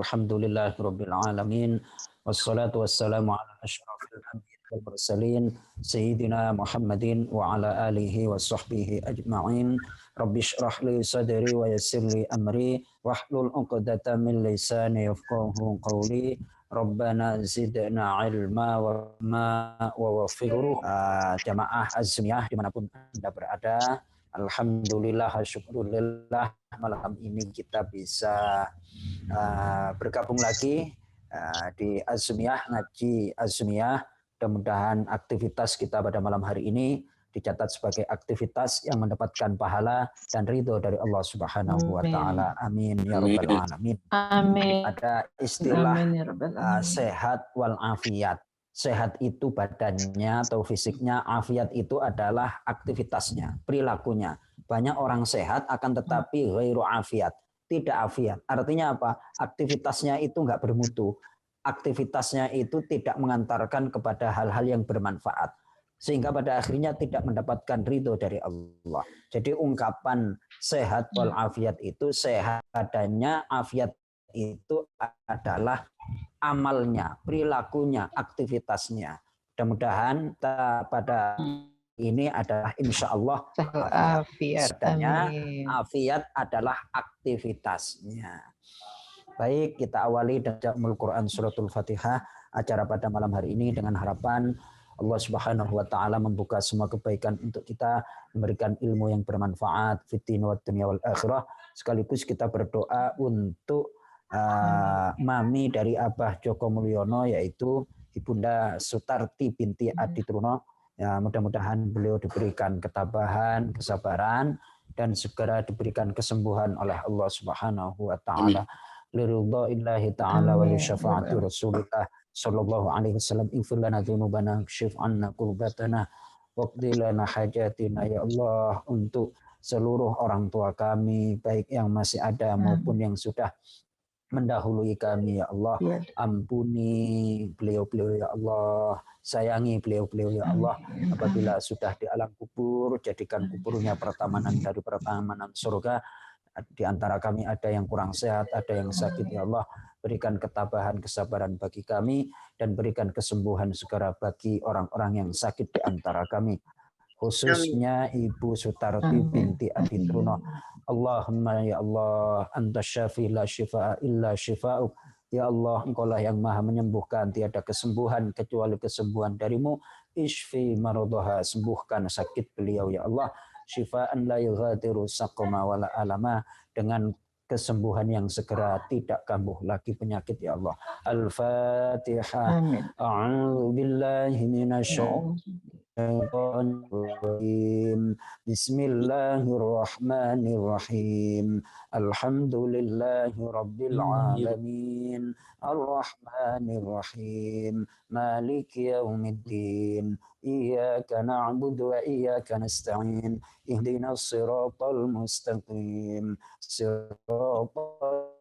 Alhamdulillahirabbil alamin. Wassalatu wassalamu ala asyrafil anbiya'i wal mursalin sayyidina Muhammadin wa ala alihi wa sahbihi ajma'in. Rabbi shrah li sadri wa yassir li amri wahlul 'uqdatam min lisani yafqahu qawli. Rabbana zidna ilma wa wafiqruh. Jamaah azmiyah dimanapun Anda berada, alhamdulillah, syukurillah, malam ini kita bisa bergabung lagi di Azmiyah, ngaji Azmiyah. Mudah-mudahan aktivitas kita pada malam hari ini dicatat sebagai aktivitas yang mendapatkan pahala dan ridho dari Allah Subhanahu wa taala. Amin ya rabbal alamin. Amin. Ada istilah Amin, ya Rabbal alamin. sehat wal afiat. Sehat itu badannya atau fisiknya, afiat itu adalah aktivitasnya, perilakunya. Banyak orang sehat akan tetapi ghairu afiat, tidak afiat. Artinya apa? Aktivitasnya itu enggak bermutu. Aktivitasnya itu tidak mengantarkan kepada hal-hal yang bermanfaat. Sehingga pada akhirnya tidak mendapatkan ridho dari Allah. Jadi ungkapan sehat wal afiat itu, sehat badannya, afiat itu adalah amalnya, perilakunya, aktivitasnya. Mudah-mudahan pada ini adalah insya Allah afiat. Afiat adalah aktivitasnya. Baik, kita awali dari Al-Quran Suratul Fatihah acara pada malam hari ini dengan harapan Allah Subhanahu wa taala membuka semua kebaikan untuk kita, memberikan ilmu yang bermanfaat fiddin wa dunya wal akhirah. Sekaligus kita berdoa untuk mami dari Abah Joko Mulyono, yaitu Ibunda Sutarti binti Adi Truno. Ya, mudah-mudahan beliau diberikan ketabahan, kesabaran, dan segera diberikan kesembuhan oleh Allah Subhanahu wa taala. Liridha'illahi ta'ala wa li syafaati Rasulillah sallallahu alaihi wasallam. Ighfir lana dzunubana, kshif 'anna kurbatana, waqdi lana hajatina ya Allah. Untuk seluruh orang tua kami, baik yang masih ada maupun yang sudah mendahului kami ya Allah, ampuni beliau-beliau ya Allah, sayangi beliau-beliau ya Allah. Apabila sudah di alam kubur, jadikan kuburnya pertamanan dari pertamanan surga. Di antara kami ada yang kurang sehat, ada yang sakit ya Allah, berikan ketabahan, kesabaran bagi kami, dan berikan kesembuhan segera bagi orang-orang yang sakit di antara kami, khususnya Ibu Sutarti binti Adi Truno. Allahumma ya Allah, anta syafi la syifaa illa syifa'uk. Ya Allah, engkaulah yang maha menyembuhkan, tiada kesembuhan kecuali kesembuhan darimu. Ishfi maradhaha, sembuhkan sakit beliau ya Allah. Syifaan la yughadiru saqama wala alama, dengan kesembuhan yang segera, tidak kambuh lagi penyakit ya Allah. Al-Fatihah. A'udzu billahi minasyaitonir Bismillahirrahmanirrahim. Alhamdulillahi rabbil alamin. Ar-Rahmanir-Rahim. Maliki yaumiddin. Iyyaka na'budu wa iyyaka nasta'in. Ihdinas siratal mustaqim. Siratal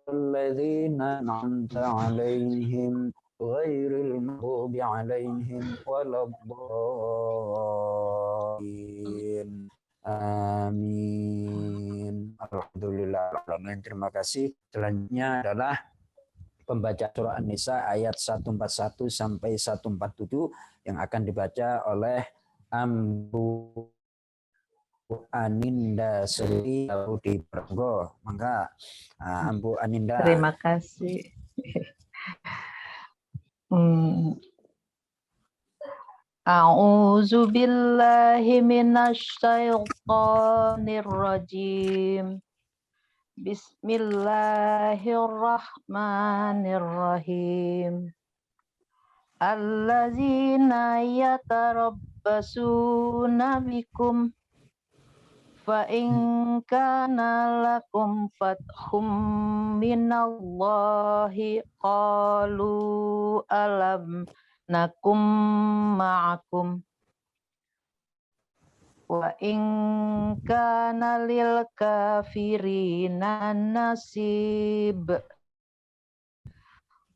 ladzina an'amta 'alaihim ghairil maghdubi 'alaihim waladdallin. Amin. Alhamdulillah. Terima kasih. Selanjutnya adalah pembaca surah An-Nisa ayat 141 sampai 147 yang akan dibaca oleh Ambu Aninda Sri di Perenggo. Maka Ambu Aninda. Terima kasih. A'udzu billahi minasy syaithanir rajim. Bismillahirrahmanirrahim. Allazina yatarabbasuna bikum fa in kana lakum fathum minallahi qalu alam nakum ma'akum wa in kana lil kafirina nasib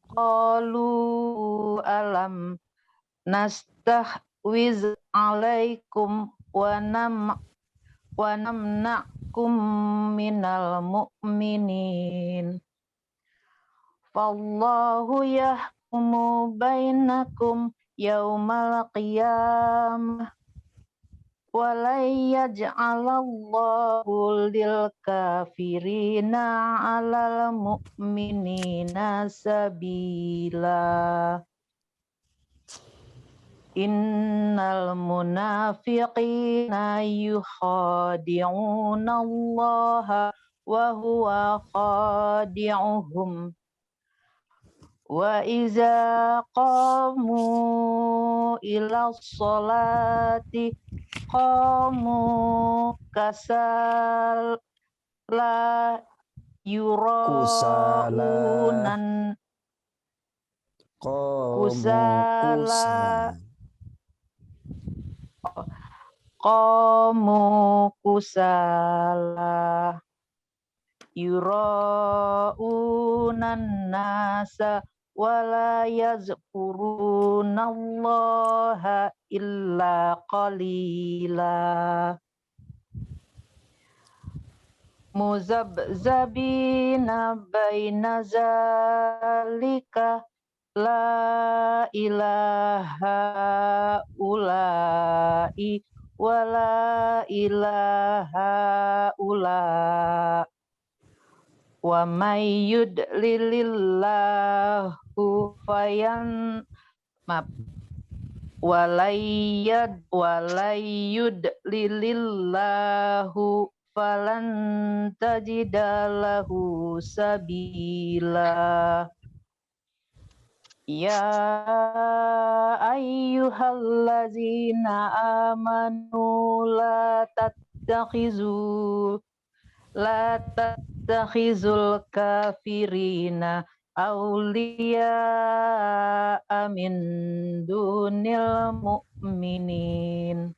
qalu alam nastahwiz alaikum wa namna'kum minal mu'minin Fallahu yahkumu bainakum yaumal qiyamah walan yaj'alallahu lil kafirina 'alal mu'minina sabila. Innal munafiqina yukhadi'una Allah wa huwa khadi'uhum wa iza qamu ila sholati qamu kasal la yuraunan kusala qamu kusala yuraunan nasa wala yazkurunallaha illa qalila muzabzabina baina zalika la ilaha ulai wala ilaha ula wa may yudlilillahu fayan walayyudlilillahu falan tajidalahu sabila. Ya ayyuhallazina amanu la tattakhizul kafirina awliya min dunil mu'minin.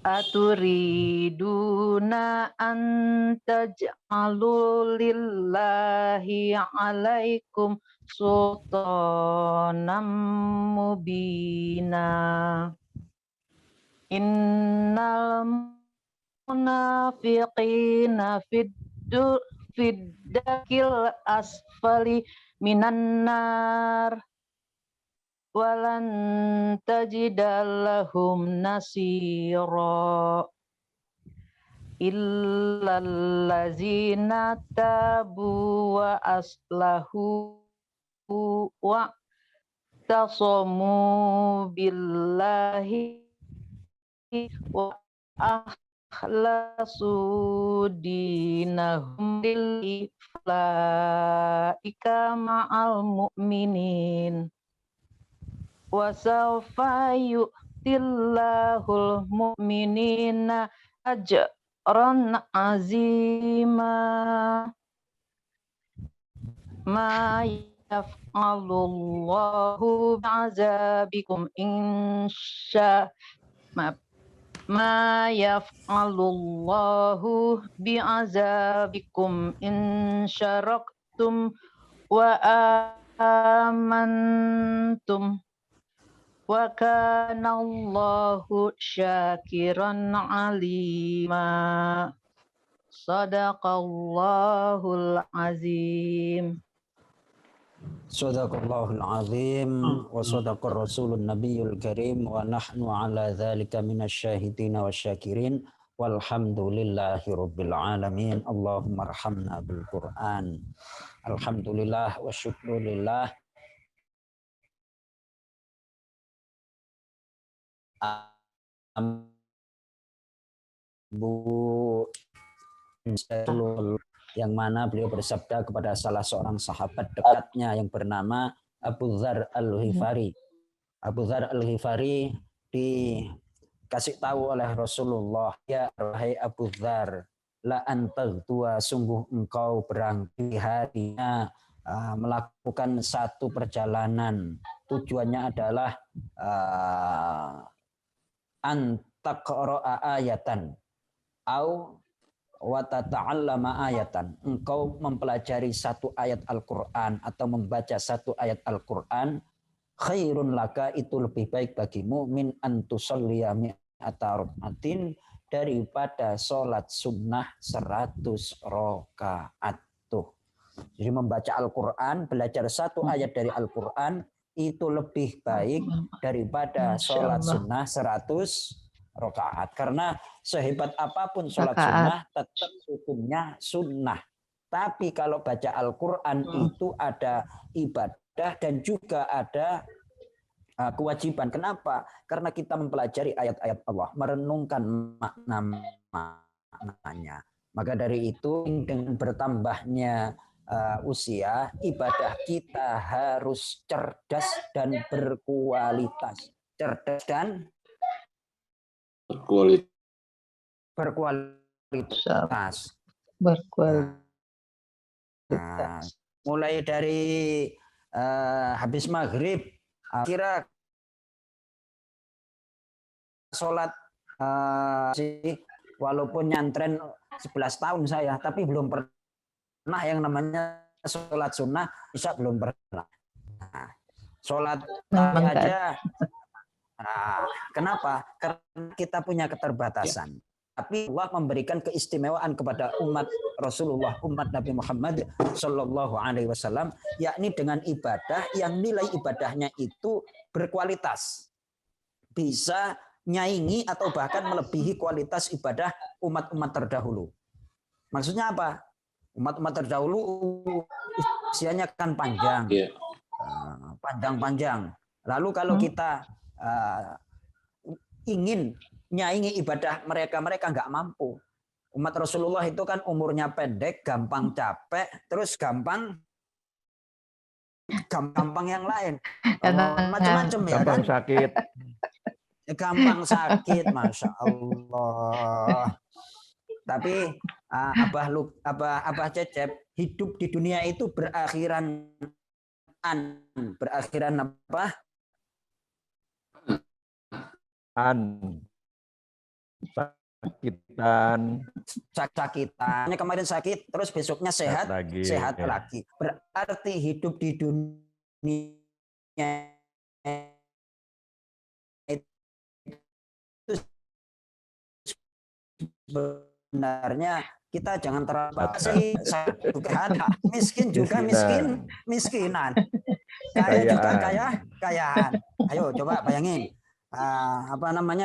Aturiduna an taj'alu lillahi 'alaikum sultanan mubina. Innal munafiqina fiddakil asfali minan nar walan tajidalahum nasira illallazina tabu wa aslahu wa tasamu billahi wa akhlasu dinahum lil iflaika ma'al mu'minin wa sawfa yu'tillahul mu'minina ajran azima ma yaf'alullahu bi'azabikum insya ma yaf'alullahu bi'azabikum in syaraktum wa amantum wa kana Allahu syakiran alima. Sadaqallahul azim. Sadaqallahul azim wa sadaqar rasulun nabiyul karim wa nahnu ala dzalika minasyahidina wasyakirin walhamdulillahi rabbil alamin. Allahumma arhamna bil Qur'an. Alhamdulillah wa syukrulillah. Bu yang mana beliau bersabda kepada salah seorang sahabat dekatnya yang bernama Abu Dzar Al-Ghifari. Abu Dzar Al-Ghifari dikasih tahu oleh Rasulullah, ya wahai Abu Dzar, la antagtua, sungguh engkau berangkat harinya melakukan satu perjalanan. Tujuannya adalah antaqra'a ayatan au wa tata'allama ayatan. Engkau mempelajari satu ayat Al-Qur'an atau membaca satu ayat Al-Qur'an, khairun laka, itu lebih baik bagimu, min antusalliya mi'ata rak'atin, daripada sholat sunnah 100 rakaat. Tuh. Jadi membaca Al-Quran, belajar satu ayat dari Al-Quran itu lebih baik daripada sholat sunnah 100 rakaat. Karena sehebat apapun sholat sunnah, tetap hukumnya sunnah. Tapi kalau baca Al-Quran itu ada ibadah dan juga ada kewajiban. Kenapa? Karena kita mempelajari ayat-ayat Allah, merenungkan makna-maknanya. Maka dari itu dengan bertambahnya usia, ibadah kita harus cerdas dan berkualitas. Cerdas dan berkualitas. Nah, mulai dari habis maghrib, kira sholat walaupun nyantren 11 tahun saya, tapi belum pernah yang namanya sholat sunnah, bisa belum pernah. Nah, sholat aja. Nah, kenapa? Karena kita punya keterbatasan. Tapi Allah memberikan keistimewaan kepada umat Rasulullah, umat Nabi Muhammad Shallallahu Alaihi Wasallam, yakni dengan ibadah yang nilai ibadahnya itu berkualitas, bisa nyaingi atau bahkan melebihi kualitas ibadah umat-umat terdahulu. Maksudnya apa? Umat-umat terdahulu usianya kan panjang, panjang-panjang. Lalu kalau kita ingin nyaingi ibadah mereka nggak mampu. Umat Rasulullah itu kan umurnya pendek, gampang capek, terus gampang yang lain, macam-macam ya kan. Gampang sakit. Gampang sakit, masya Allah. Tapi Abah Cecep, hidup di dunia itu berakhiran apa? Sakitan. Kemarin sakit, terus besoknya sehat lagi. Berarti hidup di dunia itu sebenarnya kita jangan terlalu miskin juga miskinan, kaya juga kayaan. Ayo coba bayangin.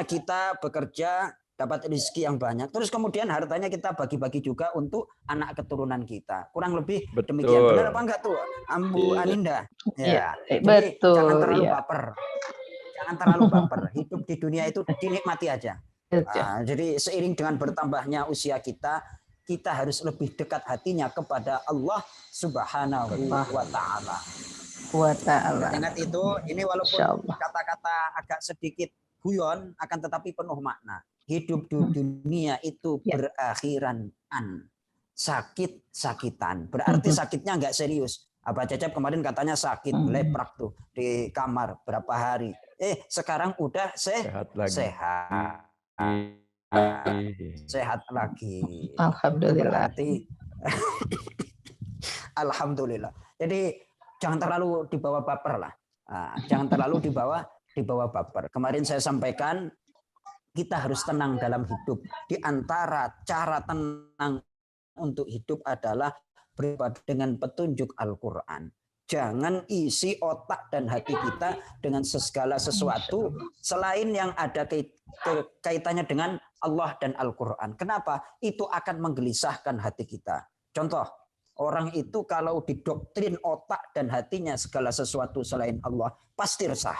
Kita bekerja dapat rezeki yang banyak, terus kemudian hartanya kita bagi-bagi juga untuk anak keturunan kita, kurang lebih demikian. Benar apa enggak tuh, Ambu Aninda? Ya, jadi jangan terlalu baper. Hidup di dunia itu dinikmati aja. Jadi seiring dengan bertambahnya usia kita harus lebih dekat hatinya kepada Allah Subhanahu wa Ta'ala. Ingat itu, ini walaupun kata-kata agak sedikit guyon, akan tetapi penuh makna. Hidup di dunia itu berakhiran sakit-sakitan. Berarti sakitnya nggak serius. Abah Cecep kemarin katanya sakit, leprak tuh di kamar berapa hari. Sekarang udah sehat lagi. Alhamdulillah. Alhamdulillah. Jadi jangan terlalu dibawa baper lah. Jangan terlalu dibawa baper. Kemarin saya sampaikan kita harus tenang dalam hidup. Di antara cara tenang untuk hidup adalah beribadah dengan petunjuk Al-Quran. Jangan isi otak dan hati kita dengan segala sesuatu selain yang ada kaitannya dengan Allah dan Al-Quran. Kenapa? Itu akan menggelisahkan hati kita. Contoh, orang itu kalau didoktrin otak dan hatinya segala sesuatu selain Allah, pasti resah.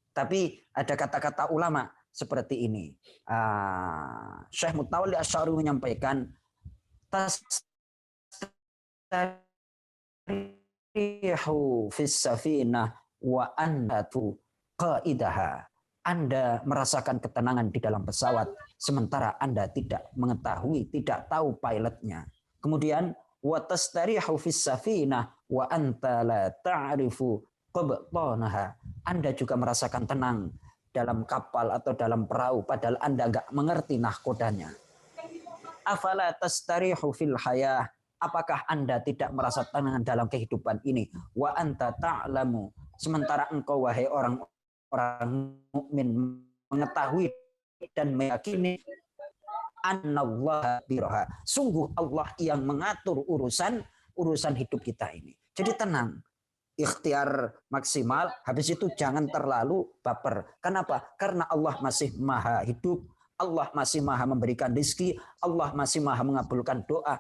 Tapi ada kata-kata ulama seperti ini. Syekh Mutawalli Asy'ari menyampaikan, tastarihu fis safinah wa andatu qaidaha. Anda merasakan ketenangan di dalam pesawat sementara Anda tidak mengetahui, tidak tahu pilotnya. Kemudian wa tastarihu fis safinah wa anta la ta'rifu qabtanaha. Anda juga merasakan tenang dalam kapal atau dalam perahu padahal Anda enggak mengerti nahkodanya. Afala tastarihu fil hayah. Apakah Anda tidak merasa tenang dalam kehidupan ini? Wa anta ta'lamu. Sementara engkau wahai orang mukmin mengetahui dan meyakini annallaha biroha. Sungguh Allah yang mengatur urusan urusan hidup kita ini. Jadi tenang. Ikhtiar maksimal, habis itu jangan terlalu baper. Kenapa? Karena Allah masih maha hidup, Allah masih maha memberikan rezeki, Allah masih maha mengabulkan doa.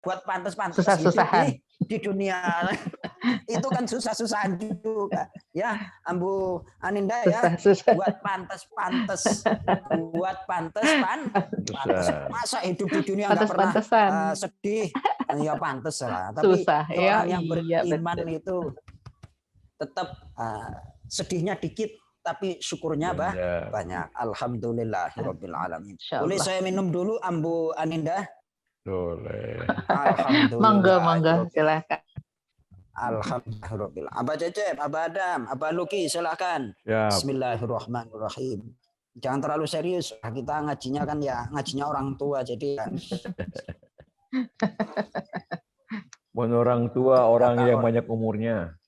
Buat pantas-pantas susah-susahan di dunia itu kan susah-susahan juga ya Ambu Aninda ya, buat pantas masa hidup di dunia nggak pernah sedih ya, pantas lah, tapi susah, orang yang iya, beriman betul. itu tetap sedihnya dikit tapi syukurnya banyak. Alhamdulillahirabbil alamin. Boleh saya minum dulu Ambu Aninda? Boleh. Alhamdulillah. Mangga, silakan. Alhamdulillah. Abah Cecep, Abah Adam, Abah Luki, silakan. Siap. Bismillahirrahmanirrahim. Jangan terlalu serius. Kita ngajinya kan ya ngajinya orang tua, jadi. Mohon orang tua, orang yang banyak umurnya.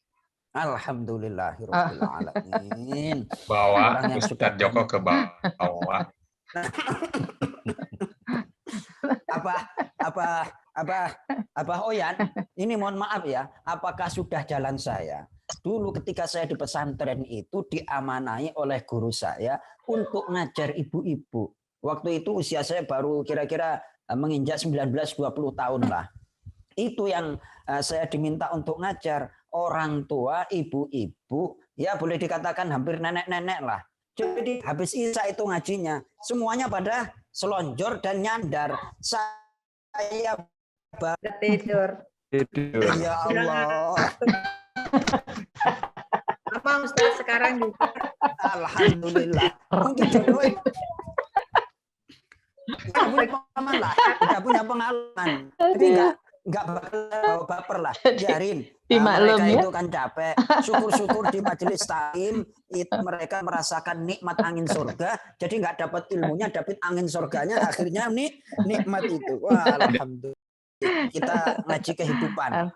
Alhamdulillahirabbil alamin. Bawa Ustadz Joko ke bawah. Apa Oyan, ini mohon maaf ya, apakah sudah jalan saya? Dulu ketika saya di pesantren itu diamanai oleh guru saya untuk ngajar ibu-ibu. Waktu itu usia saya baru kira-kira menginjak 19-20 tahun lah. Itu yang saya diminta untuk ngajar orang tua, ibu-ibu, ya boleh dikatakan hampir nenek-nenek lah. Jadi habis Isya itu ngajinya, semuanya pada selonjor dan nyandar. Saya tidur. Ya Allah. Apa Ustaz sekarang juga? Alhamdulillah. Mungkin jodoh. Tidak punya pengalaman. Tapi enggak bakal baper lah. Biarin. Mereka itu kan capek. Syukur-syukur di majelis taklim itu mereka merasakan nikmat angin surga. Jadi enggak dapat ilmunya, dapat angin surganya. Akhirnya nikmat itu. Wah, alhamdulillah. Kita ngaji kehidupan,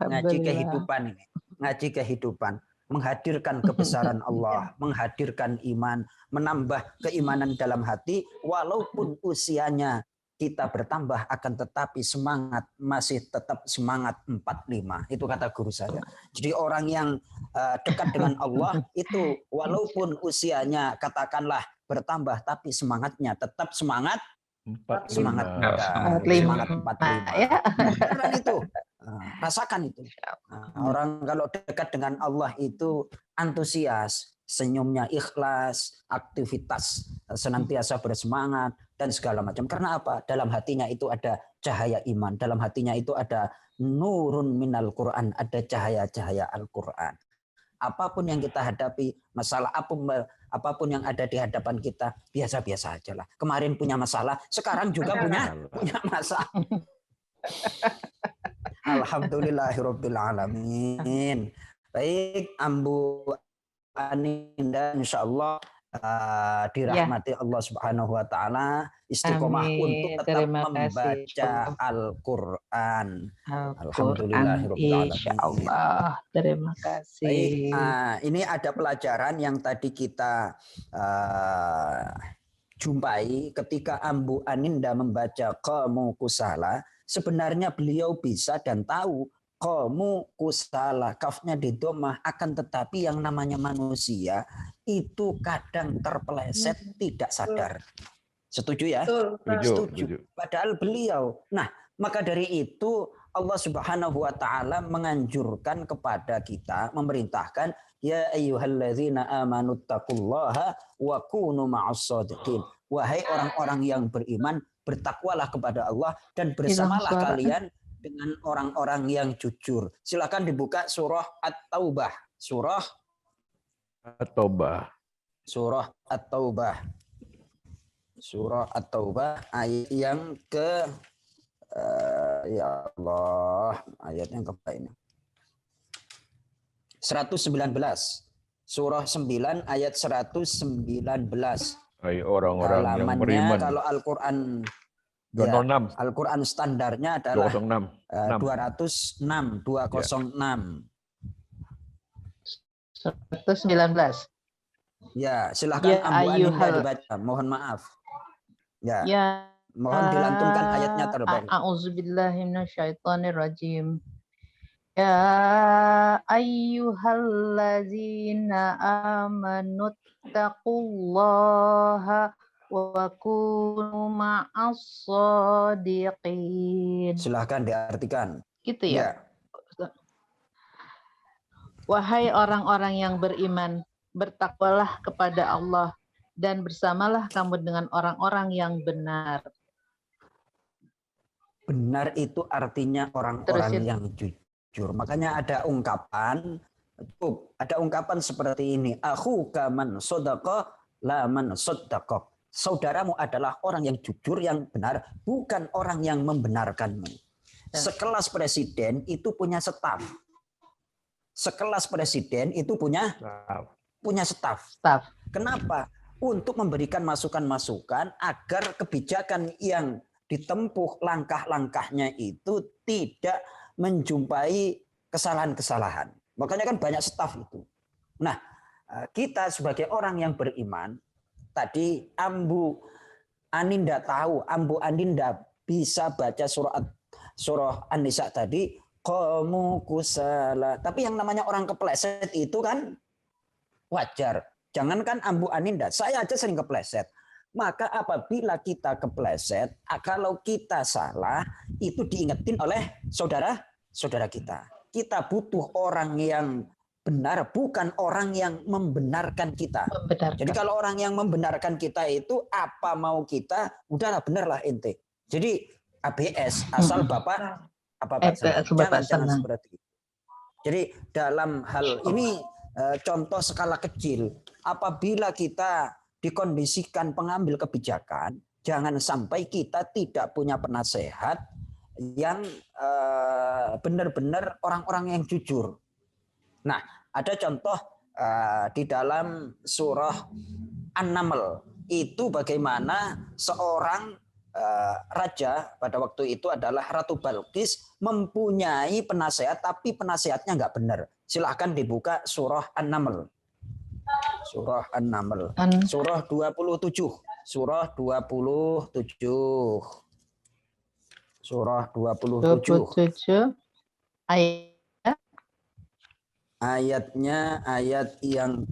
ngaji kehidupan, menghadirkan kebesaran Allah, menghadirkan iman, menambah keimanan dalam hati, walaupun usianya kita bertambah akan tetapi semangat masih tetap semangat 45. Itu kata guru saya. Jadi orang yang dekat dengan Allah itu walaupun usianya katakanlah bertambah tapi semangatnya tetap semangat 45. Semangat muda, semangat 45. Ya. Beneran itu. Rasakan itu. Orang kalau dekat dengan Allah itu antusias, senyumnya ikhlas, aktivitas senantiasa bersemangat dan segala macam. Karena apa? Dalam hatinya itu ada cahaya iman, dalam hatinya itu ada nurun minal Quran, ada cahaya-cahaya Al-Quran. Apapun yang kita hadapi, masalah apapun yang ada di hadapan kita, biasa-biasa aja lah. Kemarin punya masalah, sekarang juga punya masalah. Alhamdulillahirabbil alamin. Baik, Ambu Aninda insyaallah dirahmati Allah Subhanahu wa taala, istiqomah untuk tetap membaca Al-Qur'an. Alhamdulillahirabbil alamin. Insyaallah. Terima kasih. Baik, ini ada pelajaran yang tadi kita jumpai ketika Ambu Aninda membaca qamu kusala. Sebenarnya beliau bisa dan tahu qamu kusala, kafnya di dhammah, akan tetapi yang namanya manusia itu kadang terpeleset tidak sadar. Setuju ya? Setuju. Padahal beliau. Nah, maka dari itu Allah Subhanahu wa taala menganjurkan kepada kita, memerintahkan ya ayyuhalladzina amanu taqullaha wa kunu ma'as shadiqin. Wahai orang-orang yang beriman, bertakwalah kepada Allah dan bersamalah kalian dengan orang-orang yang jujur. Silakan dibuka surah At-Taubah. Surah At-Taubah. Surah At-Taubah. Surah At-Taubah ayat yang ke ya Allah, ayat yang keberapa ini? 119. Surah 9 ayat 119. Hai orang-orang yang beriman. Kalau Al-Qur'an 206. Al-Qur'an standarnya adalah 206. 206. 119. Ya, silahkan Ya Ambu Aninda ayyuhal dibaca. Mohon maaf. Ya, ya mohon dilantunkan ayatnya terlebih. a'udzubillahi minasyaitonirrajim. Ya ayyuhallazina amanu taqullaha wa kunu ma'as shadiqin. Silahkan diartikan. Gitu ya. Ya. Wahai orang-orang yang beriman, bertakwalah kepada Allah dan bersamalah kamu dengan orang-orang yang benar. Benar itu artinya orang-orang Terusin. yang jujur. Makanya ada ungkapan seperti ini. Akhu kaman sodako laman sodako. Saudaramu adalah orang yang jujur, yang benar, bukan orang yang membenarkanmu. Sekelas presiden itu punya staf. Sekelas presiden itu punya staf. Kenapa? Untuk memberikan masukan-masukan agar kebijakan yang ditempuh langkah-langkahnya itu tidak menjumpai kesalahan-kesalahan. Makanya kan banyak staf itu. Nah, kita sebagai orang yang beriman, tadi Ambu Aninda tahu, Ambu Aninda bisa baca surah An-Nisa tadi, qamu kusala. Tapi yang namanya orang kepleset itu kan wajar. Jangankan Ambu Aninda, saya aja sering kepleset. Maka apabila kita kepleset, kalau kita salah, itu diingetin oleh saudara-saudara kita. Kita butuh orang yang benar, bukan orang yang membenarkan kita. Jadi kalau orang yang membenarkan kita itu, apa mau kita, udahlah benarlah ente. Jadi ABS, asal Bapak jangan seperti itu. Jadi dalam hal ini contoh skala kecil, apabila kita dikondisikan pengambil kebijakan, jangan sampai kita tidak punya penasehat yang benar-benar orang-orang yang jujur. Nah, ada contoh di dalam surah An-Naml itu bagaimana seorang raja pada waktu itu adalah Ratu Balqis mempunyai penasehat, tapi penasehatnya nggak benar. Silahkan dibuka surah An-Naml. Surah An-Naml. Surah 27. Surah 27. Surah 27. Ayatnya ayat yang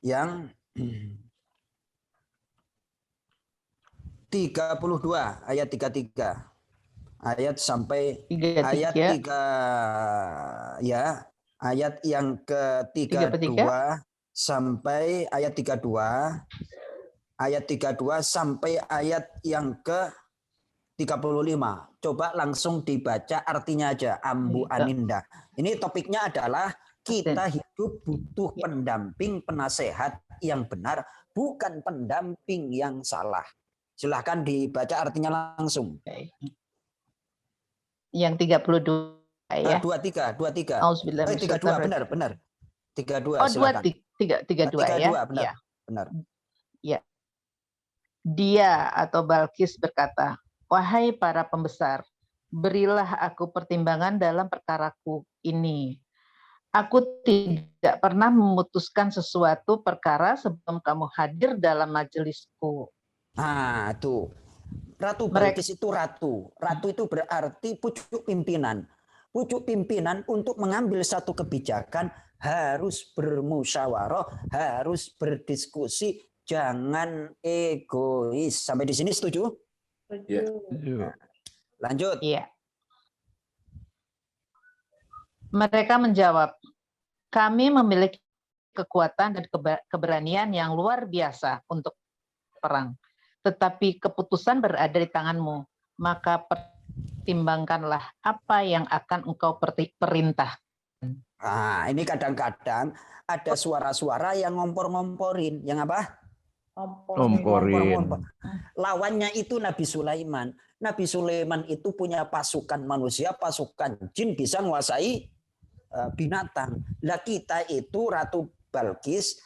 32, ayat 33. Ayat sampai 33. Ayat 3 ya. Ayat yang ke-32 sampai ayat 32. Ayat 32 sampai ayat yang ke-35. Coba langsung dibaca artinya aja, Ambu Aninda. Ini topiknya adalah kita hidup butuh pendamping, penasehat yang benar, bukan pendamping yang salah. Silahkan dibaca artinya langsung. Yang 32 ya. 23. 32 benar. 32 Oh, silakan. 32 ya. Benar. Ya. Benar. Ya. Dia atau Balqis berkata, "Wahai para pembesar, berilah aku pertimbangan dalam perkaraku ini. Aku tidak pernah memutuskan sesuatu perkara sebelum kamu hadir dalam majelisku." Nah, itu. Ratu Balqis itu ratu. Ratu itu berarti pucuk pimpinan. Pucuk pimpinan untuk mengambil satu kebijakan harus bermusyawarah, harus berdiskusi, jangan egois. Sampai di sini setuju? Setuju. Lanjut. Iya. Mereka menjawab, "Kami memiliki kekuatan dan keberanian yang luar biasa untuk perang. Tetapi keputusan berada di tanganmu, maka pertimbangkanlah apa yang akan engkau perintah." Nah, ini kadang-kadang ada suara-suara yang ngompor-ngomporin. Yang apa? Ngomporin. Lawannya itu Nabi Sulaiman. Nabi Sulaiman itu punya pasukan manusia, pasukan jin, bisa menguasai binatang. Lah kita itu Ratu Balqis,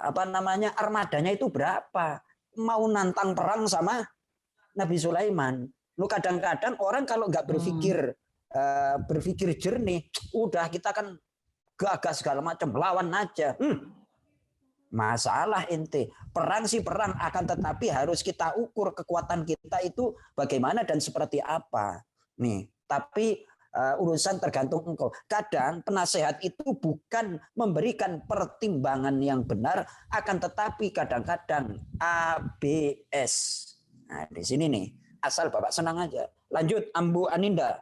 armadanya itu berapa? Mau nantang perang sama Nabi Sulaiman. Lu kadang-kadang orang kalau nggak berpikir jernih, udah kita kan gagah segala macam, lawan aja. Masalah ente. Perang sih perang, akan tetapi harus kita ukur kekuatan kita itu bagaimana dan seperti apa. Nih, tapi urusan tergantung engkau. Kadang penasehat itu bukan memberikan pertimbangan yang benar, akan tetapi kadang-kadang ABS. Nah, di sini nih, asal Bapak senang aja. Lanjut, Ambu Aninda.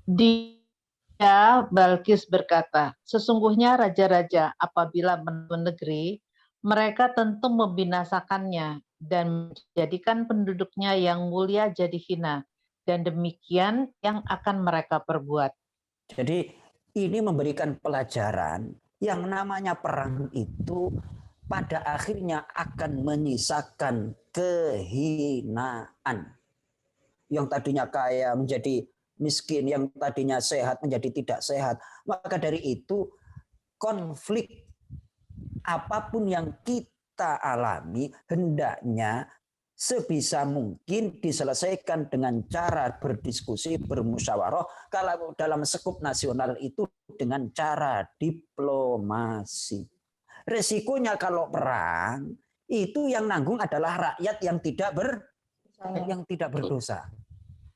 Dia Balkis berkata, sesungguhnya raja-raja apabila menentukan negeri, mereka tentu membinasakannya dan menjadikan penduduknya yang mulia jadi hina. Dan demikian yang akan mereka perbuat. Jadi ini memberikan pelajaran yang namanya perang itu pada akhirnya akan menyisakan kehinaan. Yang tadinya kaya menjadi miskin, yang tadinya sehat menjadi tidak sehat. Maka dari itu konflik apapun yang kita alami hendaknya sebisa mungkin diselesaikan dengan cara berdiskusi, bermusyawarah. Kalau dalam skup nasional itu dengan cara diplomasi. Resikonya kalau perang itu yang nanggung adalah rakyat yang tidak berdosa.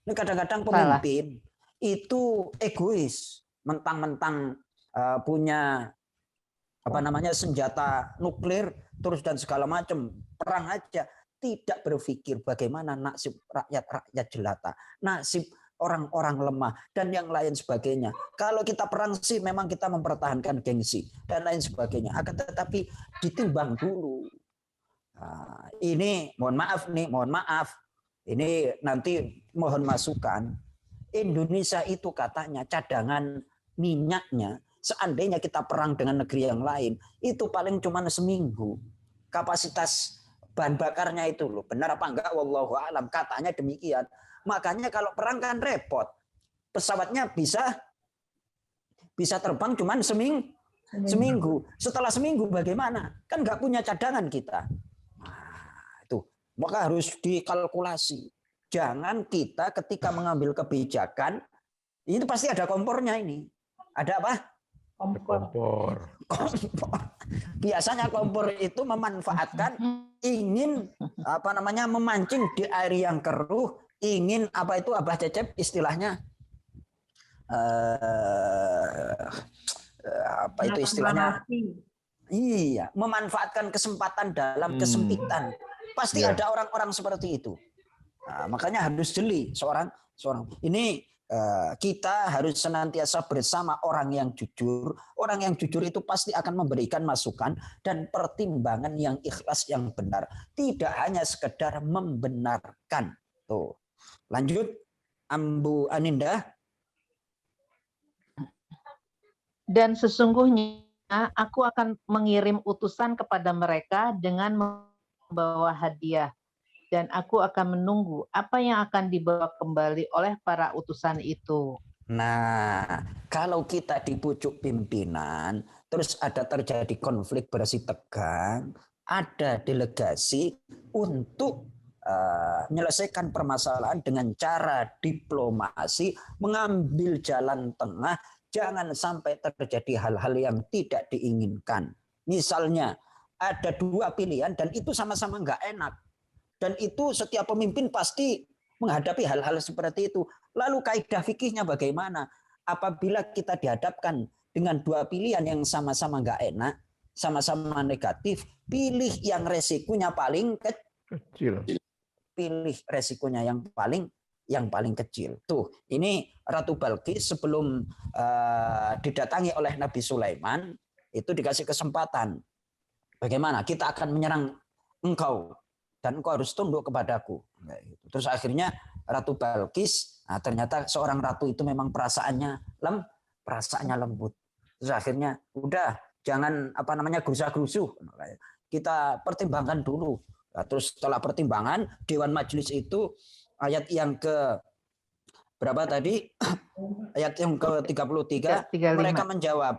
Ini kadang-kadang pemimpin itu egois, mentang-mentang punya senjata nuklir terus dan segala macam, perang aja. Tidak berpikir bagaimana nasib rakyat jelata, nasib orang-orang lemah, dan yang lain sebagainya. Kalau kita perang sih memang kita mempertahankan gengsi, dan lain sebagainya. Akan tetapi ditimbang dulu. Nah, ini mohon maaf. Ini nanti mohon masukan. Indonesia itu katanya cadangan minyaknya, seandainya kita perang dengan negeri yang lain, itu paling cuma seminggu. Kapasitas bahan bakarnya itu loh, benar apa enggak wallahu alam, katanya demikian. Makanya kalau perang kan repot, pesawatnya bisa terbang cuman seminggu. Setelah seminggu bagaimana, kan nggak punya cadangan kita. Nah, itu maka harus dikalkulasi. Jangan kita ketika mengambil kebijakan ini pasti ada kompornya. Ini ada apa? Kompor. Biasanya kompor itu memanfaatkan, ingin memancing di air yang keruh, ingin Abah Cecep istilahnya Iya, memanfaatkan kesempatan dalam kesempitan. Pasti ada orang-orang seperti itu. Nah, makanya harus jeli seorang. Ini kita harus senantiasa bersama orang yang jujur. Orang yang jujur itu pasti akan memberikan masukan dan pertimbangan yang ikhlas, yang benar. Tidak hanya sekedar membenarkan. Tuh. Lanjut, Ambu Aninda. Dan sesungguhnya aku akan mengirim utusan kepada mereka dengan membawa hadiah. Dan aku akan menunggu apa yang akan dibawa kembali oleh para utusan itu. Nah, kalau kita di pucuk pimpinan, terus ada terjadi konflik bersih tegang, ada delegasi untuk menyelesaikan permasalahan dengan cara diplomasi, mengambil jalan tengah, jangan sampai terjadi hal-hal yang tidak diinginkan. Misalnya, ada dua pilihan dan itu sama-sama nggak enak. Dan itu setiap pemimpin pasti menghadapi hal-hal seperti itu. Lalu kaidah fikihnya bagaimana? Apabila kita dihadapkan dengan dua pilihan yang sama-sama nggak enak, sama-sama negatif, pilih yang resikonya paling kecil. Pilih resikonya yang paling kecil. Tuh, ini Ratu Balkis sebelum didatangi oleh Nabi Sulaiman itu dikasih kesempatan. Bagaimana? Kita akan menyerang engkau. Dan engkau harus tunduk kepadaku. Terus akhirnya Ratu Balkis, ternyata seorang ratu itu memang perasaannya lembut. Terus akhirnya udah jangan gerusa-gerusuh. Kita pertimbangkan dulu. Terus setelah pertimbangan Dewan Majelis itu ayat yang ke berapa tadi? Ayat yang ke-33 mereka menjawab.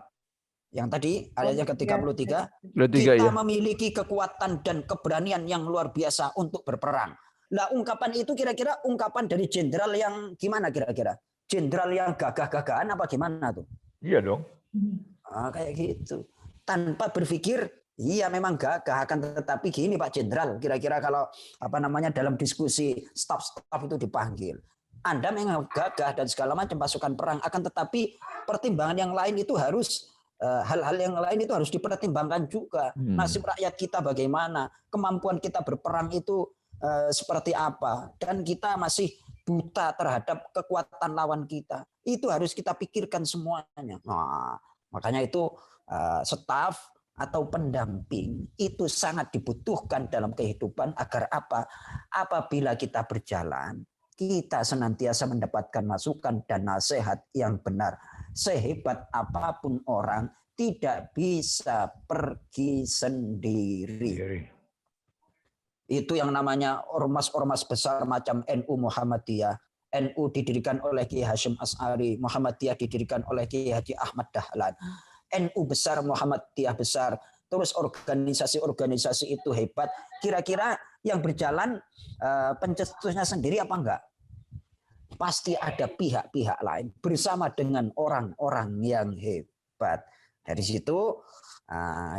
Yang tadi ayatnya ke-33, kita memiliki kekuatan dan keberanian yang luar biasa untuk berperang. Lah ungkapan itu kira-kira ungkapan dari jenderal yang gimana kira-kira? jenderal yang gagah-gagahan apa gimana tuh? Iya dong. Kayak gitu. Tanpa berpikir, iya memang gagah, akan tetapi gini Pak Jenderal, kira-kira kalau dalam diskusi staf-staf itu dipanggil, Anda memang gagah dan segala macam pasukan perang, akan tetapi pertimbangan yang lain itu harus hal-hal yang lain itu harus dipertimbangkan juga. Nasib rakyat kita bagaimana, kemampuan kita berperang itu seperti apa, dan kita masih buta terhadap kekuatan lawan kita. Itu harus kita pikirkan semuanya. Nah, makanya itu staf atau pendamping itu sangat dibutuhkan dalam kehidupan agar apa? Apabila kita berjalan, kita senantiasa mendapatkan masukan dan nasihat yang benar. Sehebat apapun orang tidak bisa pergi sendiri. Itu yang namanya ormas-ormas besar macam NU Muhammadiyah. NU didirikan oleh Kiai Hasyim Asy'ari, Muhammadiyah didirikan oleh Kiai Haji Ahmad Dahlan. NU besar, Muhammadiyah besar. Terus organisasi-organisasi itu hebat. Kira-kira yang berjalan pencetusnya sendiri apa enggak? Pasti ada pihak-pihak lain bersama dengan orang-orang yang hebat. Dari situ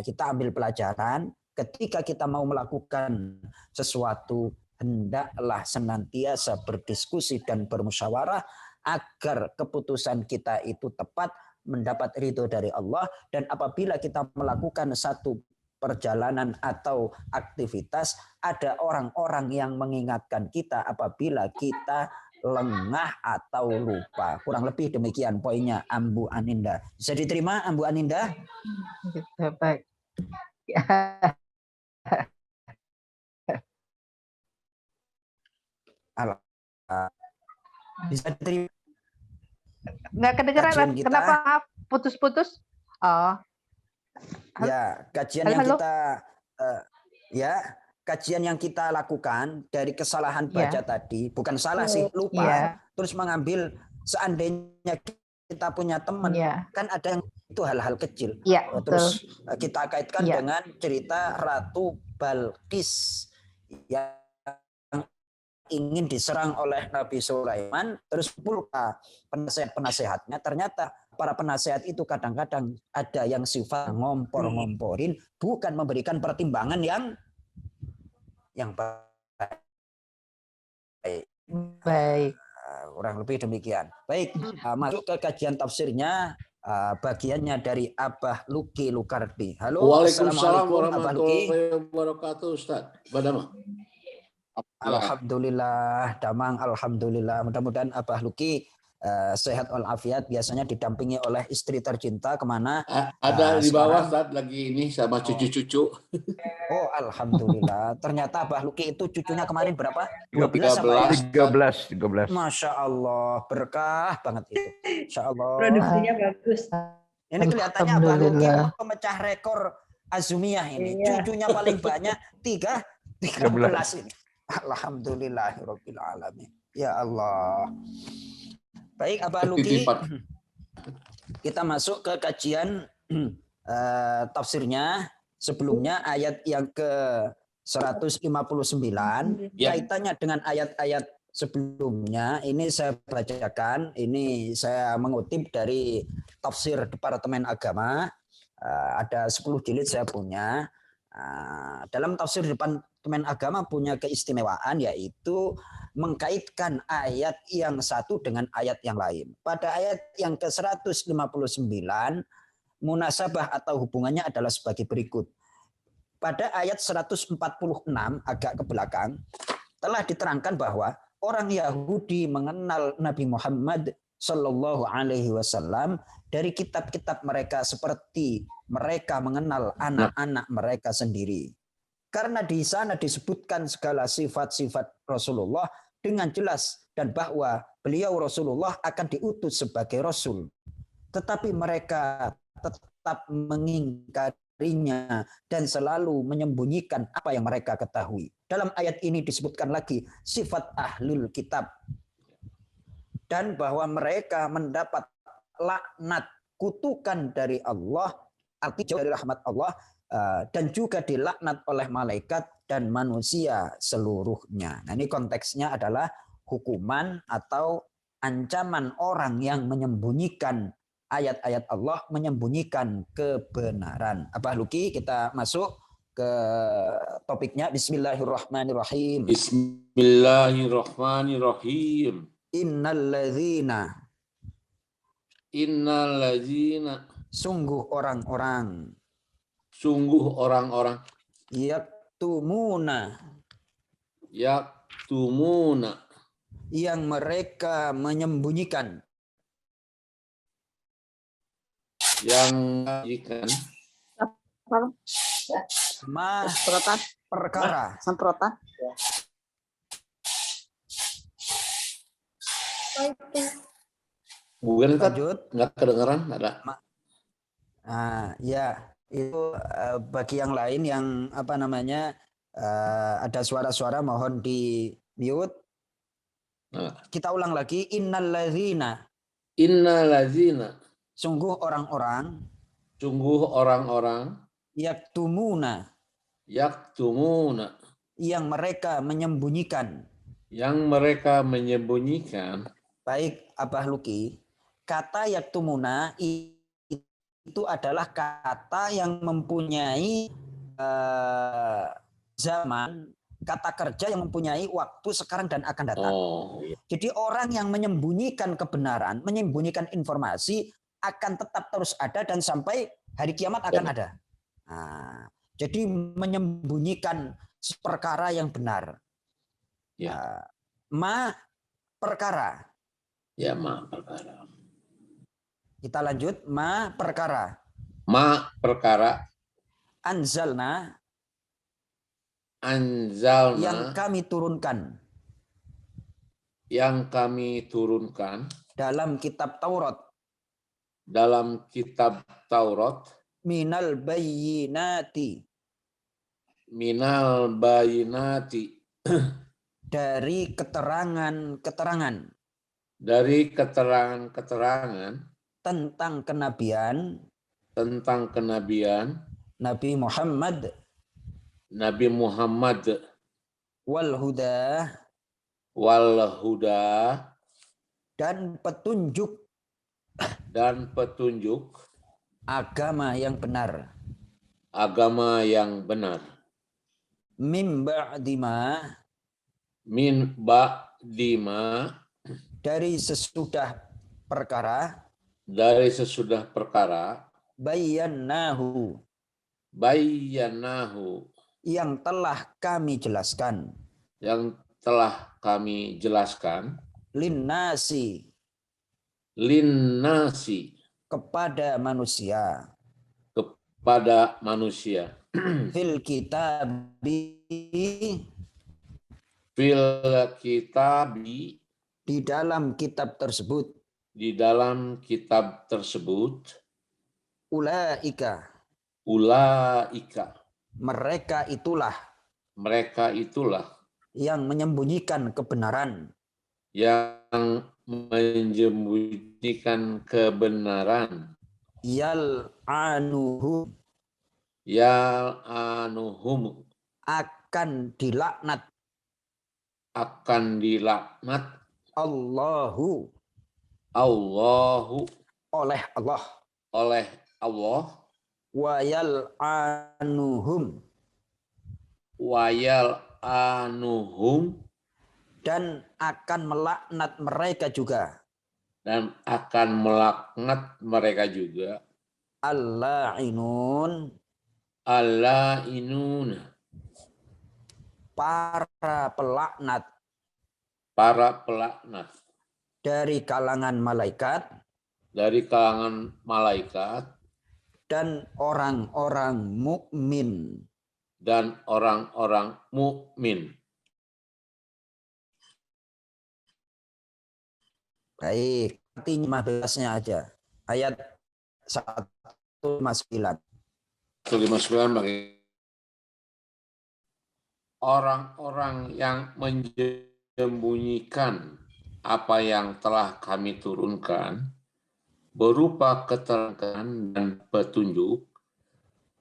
kita ambil pelajaran. Ketika kita mau melakukan sesuatu, hendaklah senantiasa berdiskusi dan bermusyawarah agar keputusan kita itu tepat, mendapat ridho dari Allah. Dan apabila kita melakukan satu perjalanan atau aktivitas, ada orang-orang yang mengingatkan kita apabila kita lengah atau lupa. Kurang lebih demikian poinnya, Ambu Aninda. Bisa diterima, Ambu Aninda? Baik. Bisa diterima. Nggak kedengeran, kenapa putus-putus? Oh. Ya, kajian yang kita kajian yang kita lakukan dari kesalahan baca tadi, bukan salah sih, lupa. Terus mengambil, seandainya kita punya teman, kan ada yang itu hal-hal kecil. Terus kita kaitkan dengan cerita Ratu Balqis yang ingin diserang oleh Nabi Sulaiman, terus pulpa penasehat-penasehatnya. Ternyata para penasehat itu kadang-kadang ada yang sifat ngompor-ngomporin, bukan memberikan pertimbangan yang baik. Kurang lebih demikian. Baik, masuk ke kajian tafsirnya, bagiannya dari Abah Luki Lukardi. Halo, Waalaikumsalam warahmatullahi wabarakatuh, Ustaz Badama. Alhamdulillah, Damang, alhamdulillah. Mudah-mudahan Abah Luki sehat walafiat. Biasanya didampingi oleh istri tercinta kemana? Ada di bawah saat lagi ini sama cucu-cucu. Oh, alhamdulillah. Ternyata Abah Luki itu cucunya kemarin berapa? 13. Masya Allah, berkah banget itu. Masya Allah. Produksinya bagus. Ini kelihatannya Abah Luki pemecah rekor Azumiyah ini. Cucunya paling banyak 13 ini. Alhamdulillahirabbil alamin. Ya Allah. Baik, Abah Luki, kita masuk ke kajian tafsirnya. Sebelumnya ayat yang ke 159, kaitannya dengan ayat-ayat sebelumnya. Ini saya bacakan, ini saya mengutip dari tafsir Departemen Agama. Ada 10 jilid saya punya. Dalam tafsir Departemen Agama punya keistimewaan, yaitu mengkaitkan ayat yang satu dengan ayat yang lain. Pada ayat yang ke-159, munasabah atau hubungannya adalah sebagai berikut. Pada ayat 146 agak ke belakang, telah diterangkan bahwa orang Yahudi mengenal Nabi Muhammad Sallallahu Alaihi Wasallam dari kitab-kitab mereka seperti mereka mengenal anak-anak mereka sendiri. Karena di sana disebutkan segala sifat-sifat Rasulullah dengan jelas dan bahwa beliau Rasulullah akan diutus sebagai Rasul. Tetapi mereka tetap mengingkarinya dan selalu menyembunyikan apa yang mereka ketahui. Dalam ayat ini disebutkan lagi sifat ahlul kitab. Dan bahwa mereka mendapat laknat, kutukan dari Allah, arti jauh dari rahmat Allah, dan juga dilaknat oleh malaikat dan manusia seluruhnya. Nah, ini konteksnya adalah hukuman atau ancaman orang yang menyembunyikan ayat-ayat Allah, menyembunyikan kebenaran. Apa Luki, kita masuk ke topiknya. Bismillahirrahmanirrahim. Bismillahirrahmanirrahim. Innalladzina, Innalladzina, sungguh orang-orang, sungguh orang-orang yaktumuna, yaktumuna, yang mereka menyembunyikan, yang menyajikan ma Semprotan. perkara Semprotan. bukan kan? lanjut. Nggak kedengeran ada. Nah, ya itu bagi yang lain yang apa namanya ada suara-suara mohon di mute. Nah. Kita ulang lagi. Innalladzina, Innalladzina, sungguh orang-orang, sungguh orang-orang yaktumuna, yaktumuna, yang mereka menyembunyikan. yang mereka menyembunyikan. Baik, Abah Luki, kata yaktumuna itu adalah kata yang mempunyai zaman, kata kerja yang mempunyai waktu sekarang dan akan datang. Oh, Jadi orang yang menyembunyikan kebenaran, menyembunyikan informasi akan tetap terus ada dan sampai hari kiamat akan ada. Nah, jadi menyembunyikan perkara yang benar. ya, Ma perkara. ya ma perkara. Kita lanjut. Ma perkara. Ma perkara Anzalna, anzalna, yang kami turunkan dalam kitab Taurat, dalam kitab Taurat, minal bayyinati, minal bayinati, dari keterangan-keterangan dari keterangan-keterangan tentang kenabian Nabi Muhammad, wal huda, wal huda, dan petunjuk agama yang benar, min ba'dima, dari sesudah perkara, bayyanahu, yang telah kami jelaskan, linnasi, kepada manusia, fil kitabi, di dalam kitab tersebut, ulaika, mereka itulah yang menyembunyikan kebenaran, yal'anuhum, akan dilaknat, Allahu, oleh Allah, wa yal'anuhum, dan akan melaknat mereka juga, al-la'inun, para pelaknat, dari kalangan malaikat dan orang-orang mukmin. Baik, artinya 15-nya aja. Ayat 159. 159 bagi orang-orang yang menyembunyikan apa yang telah kami turunkan berupa keterangan dan petunjuk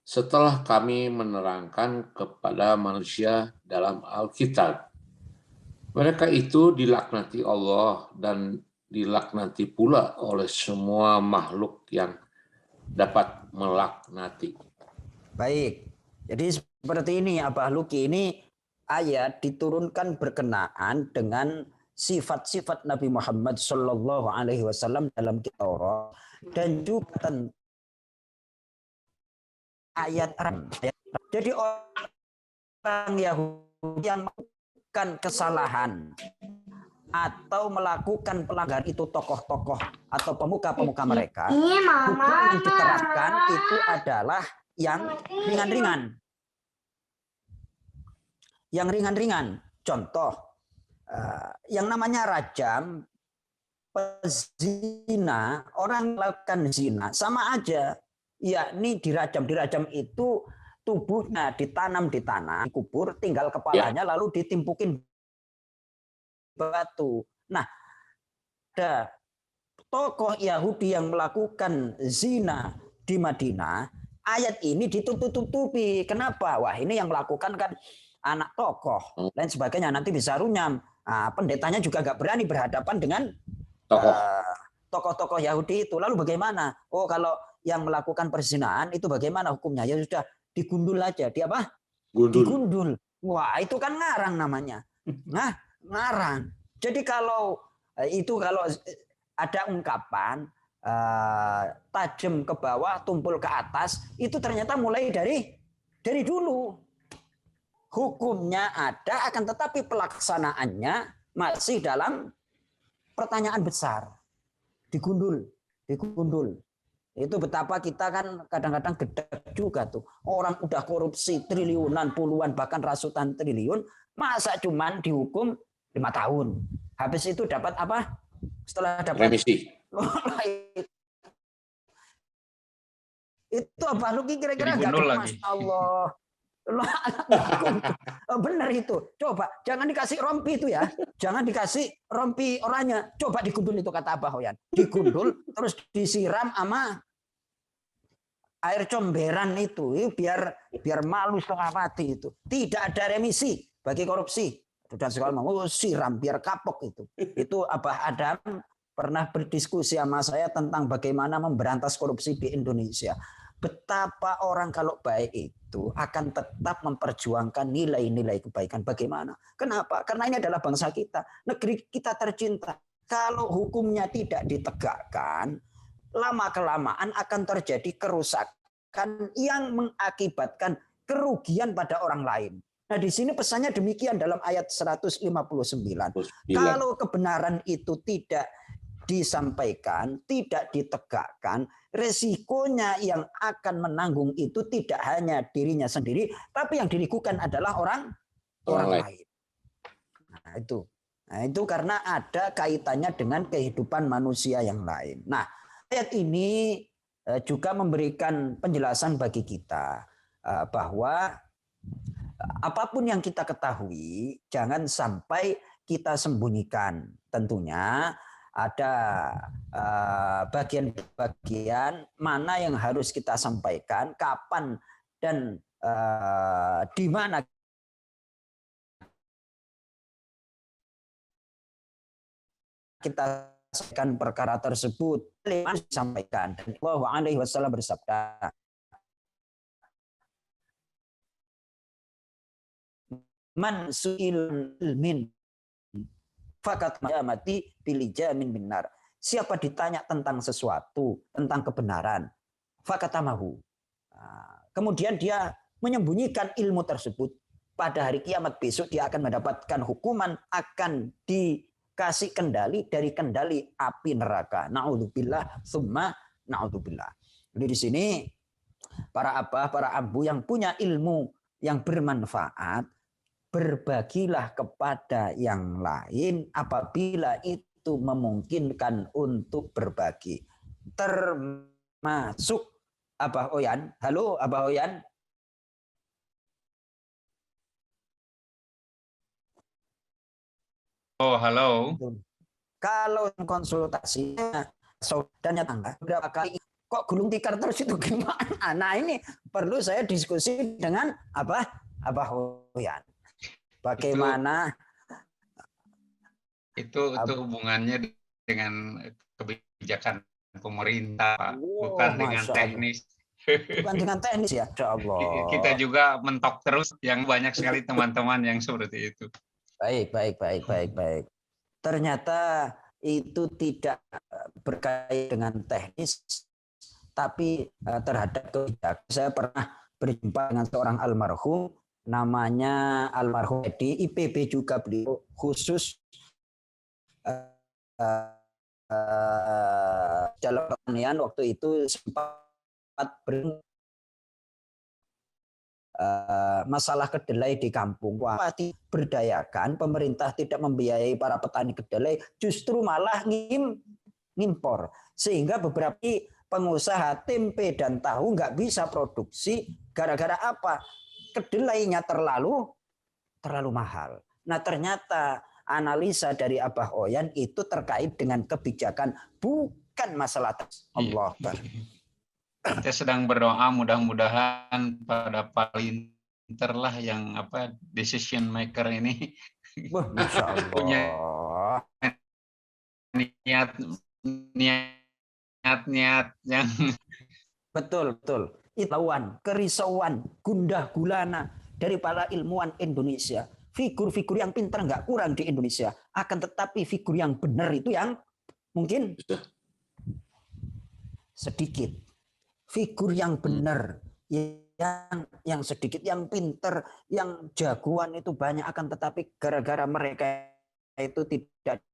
setelah kami menerangkan kepada manusia dalam Alkitab. Mereka itu dilaknati Allah dan dilaknati pula oleh semua makhluk yang dapat melaknati. Baik. Jadi seperti ini Abah Luki, ini ayat diturunkan berkenaan dengan sifat-sifat Nabi Muhammad Shallallahu Alaihi Wasallam dalam kitab Taurat dan juga tentang ayat. Jadi orang Yahudi yang melakukan kesalahan atau melakukan pelanggaran itu tokoh-tokoh atau pemuka-pemuka mereka, hukum yang diterapkan itu adalah yang ringan-ringan. Yang ringan-ringan. Contoh, yang namanya rajam, pezina, orang melakukan zina, sama aja. Yakni dirajam. Dirajam itu tubuhnya ditanam di tanah, dikubur, tinggal kepalanya lalu ditimpukin batu. Nah, ada tokoh Yahudi yang melakukan zina di Madinah, ayat ini ditutup-tutupi. Kenapa? Wah, ini yang melakukan kan anak tokoh, lain sebagainya, nanti bisa runyam. Nah, pendetanya juga nggak berani berhadapan dengan tokoh-tokoh Yahudi itu. Lalu bagaimana? Oh, kalau yang melakukan perzinahan itu bagaimana hukumnya? Ya sudah, digundul aja. Di apa? Digundul. Wah, itu kan ngarang namanya. Nah, ngarang. Jadi kalau ada ungkapan tajam ke bawah, tumpul ke atas, itu ternyata mulai dari dulu. Hukumnya ada, akan tetapi pelaksanaannya masih dalam pertanyaan besar. Digundul. Itu betapa kita kan kadang-kadang gedek juga tuh. Orang udah korupsi triliunan, puluhan, bahkan ratusan triliun, masa cuman dihukum 5 tahun. Habis itu dapat apa? Setelah dapat remisi. Itu apa? Lu kira-kira enggak? Masya Allah. Benar itu. Coba jangan dikasih rompi itu ya. Jangan dikasih rompi orangnya. Coba digundul itu kata Abah Hoyan. Digundul terus disiram sama air comberan itu biar malu setengah mati itu. Tidak ada remisi bagi korupsi. Dan segala mau siram biar kapok itu. Itu Abah Adam pernah berdiskusi sama saya tentang bagaimana memberantas korupsi di Indonesia. Betapa orang kalau baik itu akan tetap memperjuangkan nilai-nilai kebaikan. Bagaimana? Kenapa? Karena ini adalah bangsa kita. Negeri kita tercinta. Kalau hukumnya tidak ditegakkan, lama-kelamaan akan terjadi kerusakan yang mengakibatkan kerugian pada orang lain. Nah, di sini pesannya demikian dalam ayat 159. Kalau kebenaran itu tidak disampaikan, tidak ditegakkan, resikonya yang akan menanggung itu tidak hanya dirinya sendiri, tapi yang dirugikan adalah orang lain. Nah, itu karena ada kaitannya dengan kehidupan manusia yang lain. Nah, ayat ini juga memberikan penjelasan bagi kita bahwa apapun yang kita ketahui, jangan sampai kita sembunyikan. Tentunya ada bagian-bagian mana yang harus kita sampaikan, kapan dan di mana kita sampaikan perkara tersebut. Disampaikan. Dan Allah Alaihi Wasallam bersabda, man su'il ilmin fakat mati bilijamin binar. Siapa ditanya tentang sesuatu, tentang kebenaran, fakatamahu. Kemudian dia menyembunyikan ilmu tersebut, pada hari kiamat besok dia akan mendapatkan hukuman, akan dikasih kendali dari kendali api neraka. Na'udzubillah, summa na'udzubillah. Jadi di sini para abah, para abu yang punya ilmu yang bermanfaat, berbagilah kepada yang lain apabila itu memungkinkan untuk berbagi. Termasuk Abah Oyan. Halo Abah Oyan. Oh, halo. Kalau konsultasinya saudaranya tangga berapa kali kok gulung tikar terus itu gimana? Nah, ini perlu saya diskusi dengan Abah Oyan. Bagaimana itu hubungannya dengan kebijakan pemerintah, Pak. Wow, Bukan dengan Masya Allah. teknis. Bukan dengan teknis ya, Masya Allah. Kita juga mentok terus, yang banyak sekali teman-teman yang seperti itu. Baik. Ternyata itu tidak berkait dengan teknis, tapi terhadap kebijakan. Saya pernah berjumpa dengan seorang almarhum, namanya almarhum di IPB juga, beliau khusus dalam pertanian waktu itu sempat masalah kedelai di kampung. Wah, diberdayakan, pemerintah tidak membiayai para petani kedelai, justru malah ngimpor. Sehingga beberapa pengusaha tempe dan tahu nggak bisa produksi gara-gara apa? Kedelainya terlalu mahal. Nah, ternyata analisa dari Abah Oyan itu terkait dengan kebijakan, bukan masalah Allah. Kita sedang berdoa mudah-mudahan pada palinter lah yang decision maker ini Masya Allah. punya niat yang betul. Itauan, kerisauan, gundah gulana dari para ilmuwan Indonesia. Figur-figur yang pintar nggak kurang di Indonesia. Akan tetapi figur yang benar itu yang mungkin sedikit. Figur yang benar, yang sedikit, yang pintar, yang jagoan itu banyak, akan tetapi gara-gara mereka itu tidak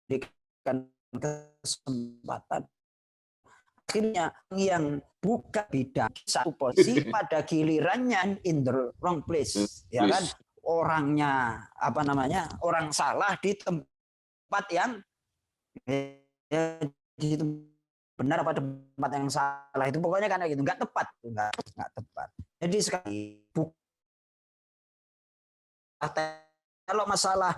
diberikan kesempatan, akhirnya yang buka bidang satu posisi pada gilirannya in the wrong place, ya kan? Orangnya orang salah di tempat yang benar pada tempat yang salah, itu pokoknya karena gitu nggak tepat. Jadi sekali kalau masalah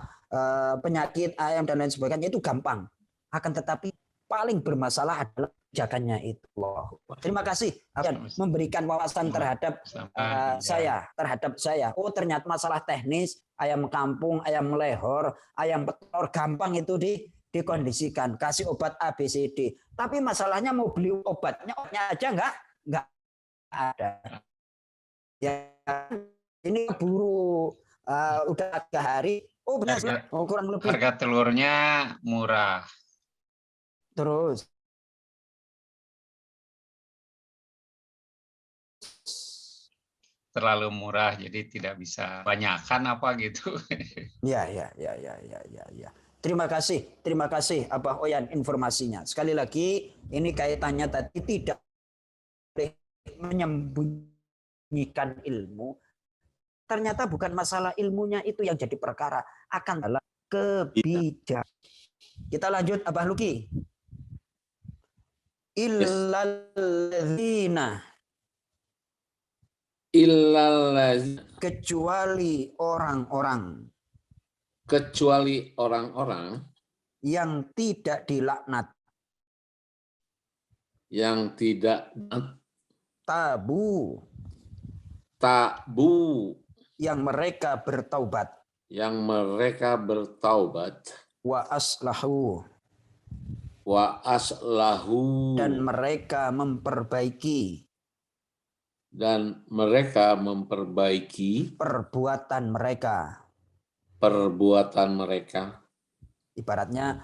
penyakit ayam dan lain sebagainya itu gampang, akan tetapi paling bermasalah adalah kebijakannya itu. Terima kasih memberikan wawasan terhadap saya. Oh, ternyata masalah teknis ayam kampung, ayam melehor, ayam petelur gampang itu dikondisikan, kasih obat ABCD. Tapi masalahnya mau beli obatnya aja nggak ada. Ya, ini buru udah 3 hari. Oh, benar, kurang lebih. Harga telurnya murah. Terus terlalu murah, jadi tidak bisa banyakkan gitu. Ya. Terima kasih Abah Oyan informasinya. Sekali lagi ini kaitannya tadi tidak boleh menyembunyikan ilmu. Ternyata bukan masalah ilmunya itu yang jadi perkara, akan adalah kebijakan. Kita lanjut Abah Luki. Illalladzina, kecuali orang-orang yang tidak dilaknat, tabu, yang mereka bertaubat, wa aslahu, dan mereka memperbaiki perbuatan mereka. Ibaratnya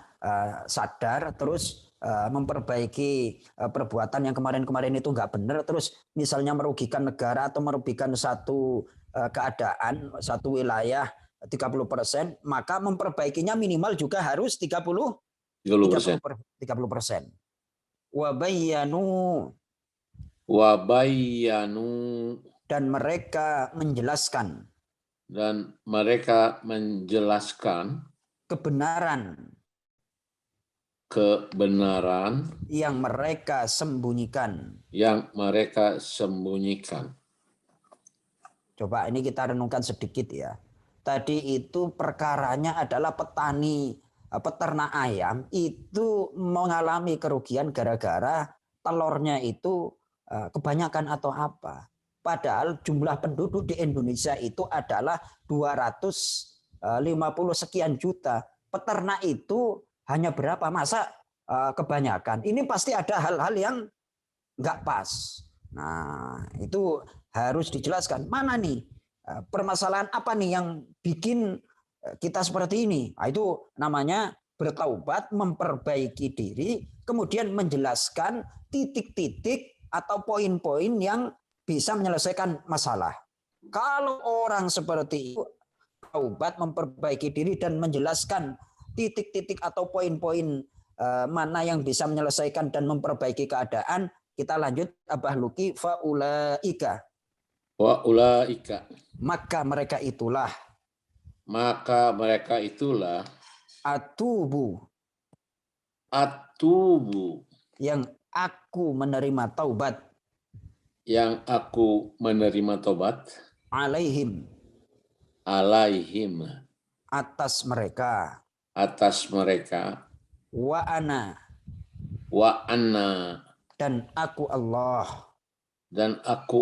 sadar terus memperbaiki perbuatan yang kemarin-kemarin itu nggak benar, terus misalnya merugikan negara atau merugikan satu keadaan, satu wilayah 30%, maka memperbaikinya minimal juga harus 30%. Wabayyanu, dan mereka menjelaskan kebenaran yang mereka sembunyikan. Coba ini kita renungkan sedikit ya. Tadi itu perkaranya adalah peternak ayam itu mengalami kerugian gara-gara telurnya itu kebanyakan atau apa. Padahal jumlah penduduk di Indonesia itu adalah 250 sekian juta. peternak itu hanya berapa? Masa kebanyakan? Ini pasti ada hal-hal yang nggak pas. Nah, itu harus dijelaskan. Mana nih permasalahan apa nih yang bikin kita seperti ini? Nah, itu namanya bertaubat, memperbaiki diri, kemudian menjelaskan titik-titik atau poin-poin yang bisa menyelesaikan masalah. Kalau orang seperti itu taubat, memperbaiki diri dan menjelaskan titik-titik atau poin-poin mana yang bisa menyelesaikan dan memperbaiki keadaan, kita lanjut Abah Luki, faulaika. Waulaika. Maka mereka itulah atubu yang aku menerima taubat alaihim atas mereka wa ana dan aku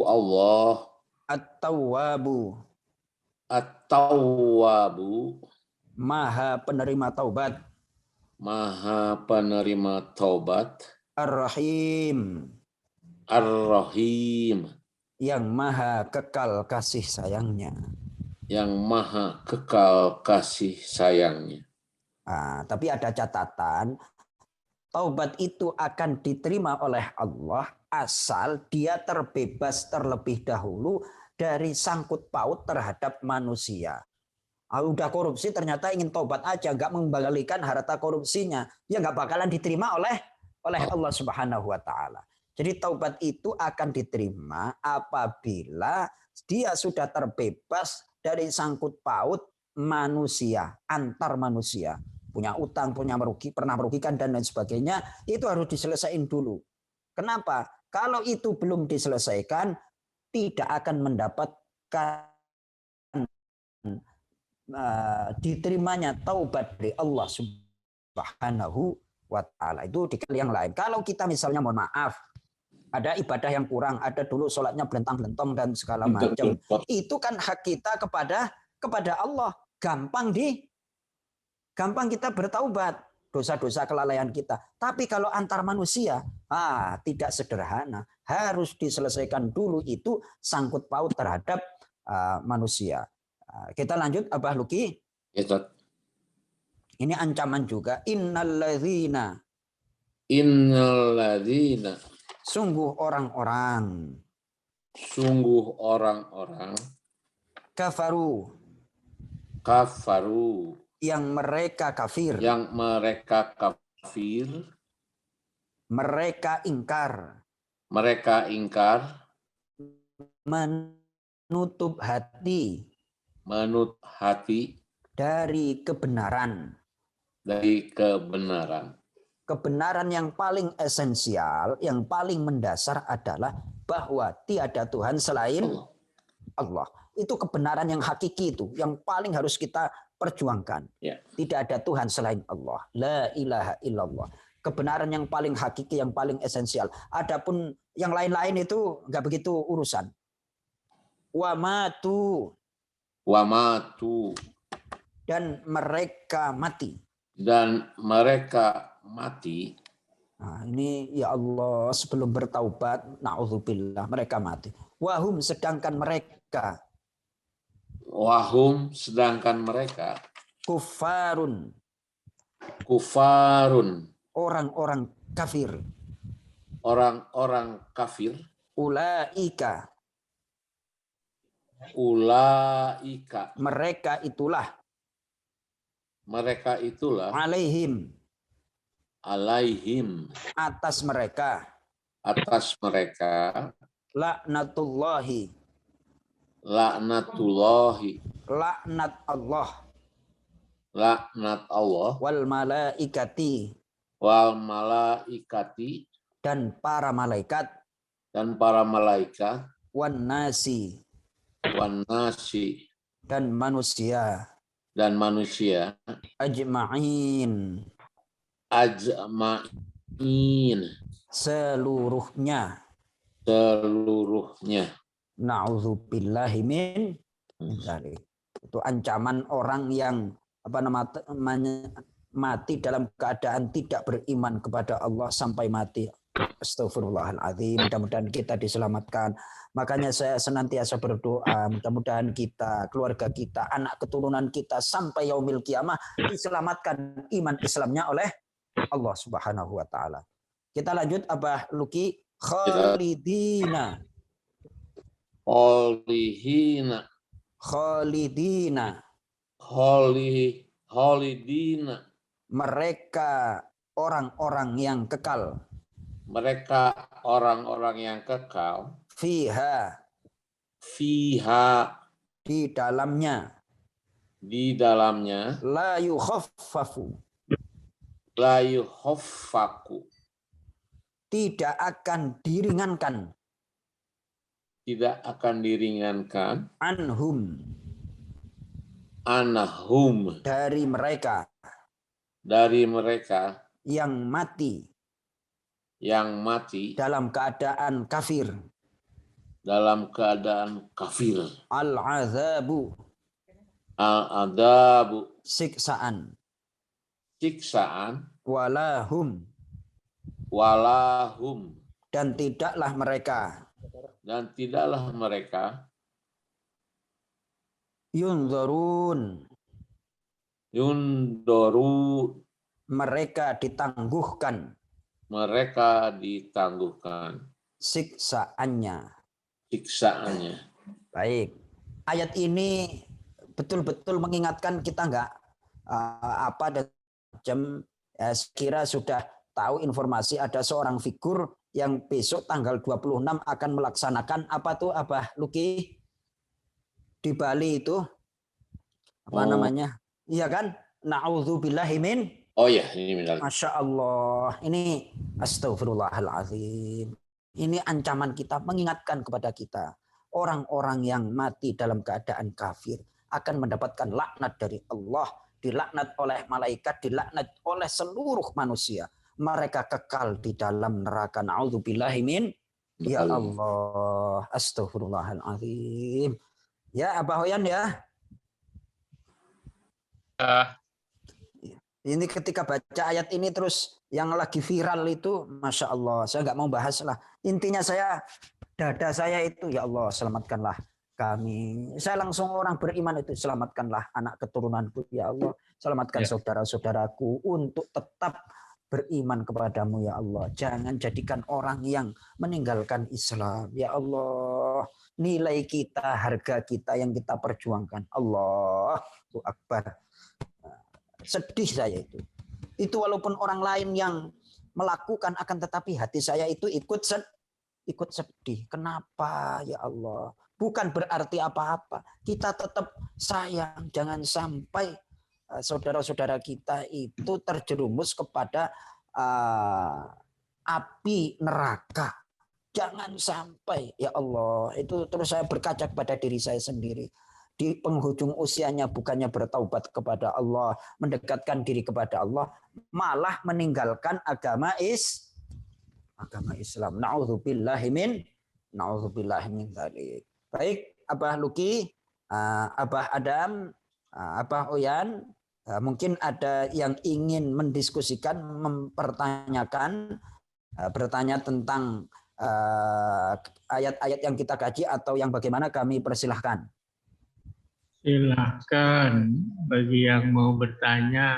Allah at-tawwabu maha penerima taubat ar-rahim yang maha kekal kasih sayangnya. Tapi ada catatan, taubat itu akan diterima oleh Allah asal dia terbebas terlebih dahulu dari sangkut paut terhadap manusia. Udah korupsi ternyata ingin taubat aja, nggak mengembalikan harta korupsinya, ya nggak bakalan diterima oleh Allah Subhanahu wa taala. Jadi taubat itu akan diterima apabila dia sudah terbebas dari sangkut paut manusia, antar manusia. Punya utang, pernah merugikan dan lain sebagainya, itu harus diselesaikan dulu. Kenapa? Kalau itu belum diselesaikan, tidak akan mendapatkan diterimanya taubat dari Allah Subhanahu wa taala. Itu di yang lain. Kalau kita misalnya mohon maaf, ada ibadah yang kurang, ada dulu sholatnya belentang-belentong dan segala macam. Itu kan hak kita kepada Allah. Gampang kita bertaubat, dosa-dosa kelalaian kita. Tapi kalau antar manusia, tidak sederhana. Harus diselesaikan dulu itu sangkut paut terhadap manusia. Kita lanjut Abah Luki. Ini ancaman juga. Innalladzina. Sungguh orang-orang. Kafaru. Yang mereka kafir. Mereka ingkar. Menutup hati. Dari kebenaran. Kebenaran yang paling esensial, yang paling mendasar adalah bahwa tiada Tuhan selain Allah. Itu kebenaran yang hakiki itu, yang paling harus kita perjuangkan. Tidak ada Tuhan selain Allah. La ilaha illallah. Kebenaran yang paling hakiki, yang paling esensial. Adapun yang lain-lain itu nggak begitu urusan. Wa matu. Dan mereka mati. Nah, ini ya Allah, sebelum bertaubat, na'udzubillah, mereka mati. Wahum sedangkan mereka. Kufarun. Orang-orang kafir. Ulaika. Mereka itulah. Alaihim. Atas mereka. Laknatullahi. Laknat Allah. Wal malaikati. Dan para malaikat. Wan nasi. Dan manusia. Ajma'in. Seluruhnya. Na'udzubillahi min dzalik. Itu ancaman orang yang mati dalam keadaan tidak beriman kepada Allah sampai mati. Astagfirullahaladzim. Mudah-mudahan kita diselamatkan. Makanya saya senantiasa berdoa, mudah-mudahan kita, keluarga kita, anak keturunan kita sampai yaumil kiamah diselamatkan iman Islamnya oleh Allah Subhanahu wa taala. Kita lanjut Abah Luki. Khalidina. Khalihina. Khalidina. Khalidina. Mereka orang-orang yang kekal. Mereka orang-orang yang kekal. Fiha. Fiha. Di dalamnya. Di dalamnya. La yukhaffafu. La yukhaffaku. Tidak akan diringankan. Tidak akan diringankan. Anhum. Anhum. Dari mereka. Dari mereka. Yang mati. Yang mati. Dalam keadaan kafir. Dalam keadaan kafir. Al-azabu. Al-adabu. Siksaan. Siksaan. Walahum. Walahum. Dan tidaklah mereka. Dan tidaklah mereka. Yunzarun. Yundoru. Mereka ditangguhkan. Mereka ditangguhkan. Siksaannya. Siksaannya. Baik. Ayat ini betul-betul mengingatkan kita enggak apa dan jam sekira sudah tahu informasi ada seorang figur yang besok tanggal 26 akan melaksanakan apa tuh Abah Luki di Bali itu apa namanya? Iya kan? Na'udzubillahi min. Oh ya, ini benar. Masya Allah. Ini astagfirullahaladzim. Ini ancaman kita, mengingatkan kepada kita. Orang-orang yang mati dalam keadaan kafir akan mendapatkan laknat dari Allah. Dilaknat oleh malaikat, dilaknat oleh seluruh manusia. Mereka kekal di dalam neraka. Na'udzubillahi min. Ya Allah. Astagfirullahaladzim. Ya, Abah Hoyan ya. Ini ketika baca ayat ini terus yang lagi viral itu, Masya Allah, saya nggak mau bahas lah. Intinya dada saya itu, ya Allah selamatkanlah kami. Saya langsung orang beriman itu, selamatkanlah anak keturunanku, ya Allah. Selamatkan saudara-saudaraku untuk tetap beriman kepadamu, ya Allah. Jangan jadikan orang yang meninggalkan Islam, ya Allah. Nilai kita, harga kita yang kita perjuangkan. Allahu Akbar. Sedih saya itu. Itu walaupun orang lain yang melakukan akan tetapi hati saya itu ikut sedih. Kenapa ya Allah? Bukan berarti apa-apa. Kita tetap sayang. Jangan sampai saudara-saudara kita itu terjerumus kepada api neraka. Jangan sampai ya Allah. Itu terus saya berkaca kepada diri saya sendiri. Di penghujung usianya bukannya bertaubat kepada Allah, mendekatkan diri kepada Allah, malah meninggalkan agama Islam. Na'udzubillahi min dzalik. Baik, Abah Luki, Abah Adam, Abah Oyan, mungkin ada yang ingin mendiskusikan, mempertanyakan, bertanya tentang ayat-ayat yang kita kaji atau yang bagaimana, kami persilahkan. Silakan bagi yang mau bertanya.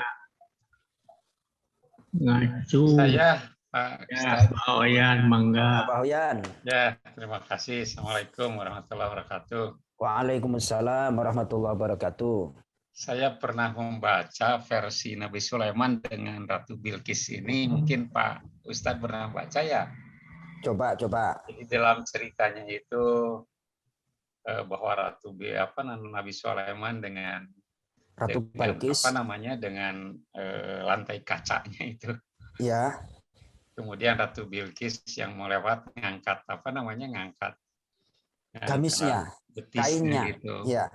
Ngacu. Saya Pak Ya, Pak Oyan, mangga. Pak Oyan. Ya, terima kasih. Assalamualaikum warahmatullahi wabarakatuh. Waalaikumsalam warahmatullahi wabarakatuh. Saya pernah membaca versi Nabi Sulaiman dengan Ratu Bilqis ini. Mungkin Pak Ustadz pernah baca ya? Coba. Jadi dalam ceritanya itu bahwa Nabi Sulaiman dengan Ratu Bilqis dengan lantai kacanya itu. Ya. Kemudian Ratu Bilqis yang mau lewat ngangkat gamisnya, kainnya gitu. Ya.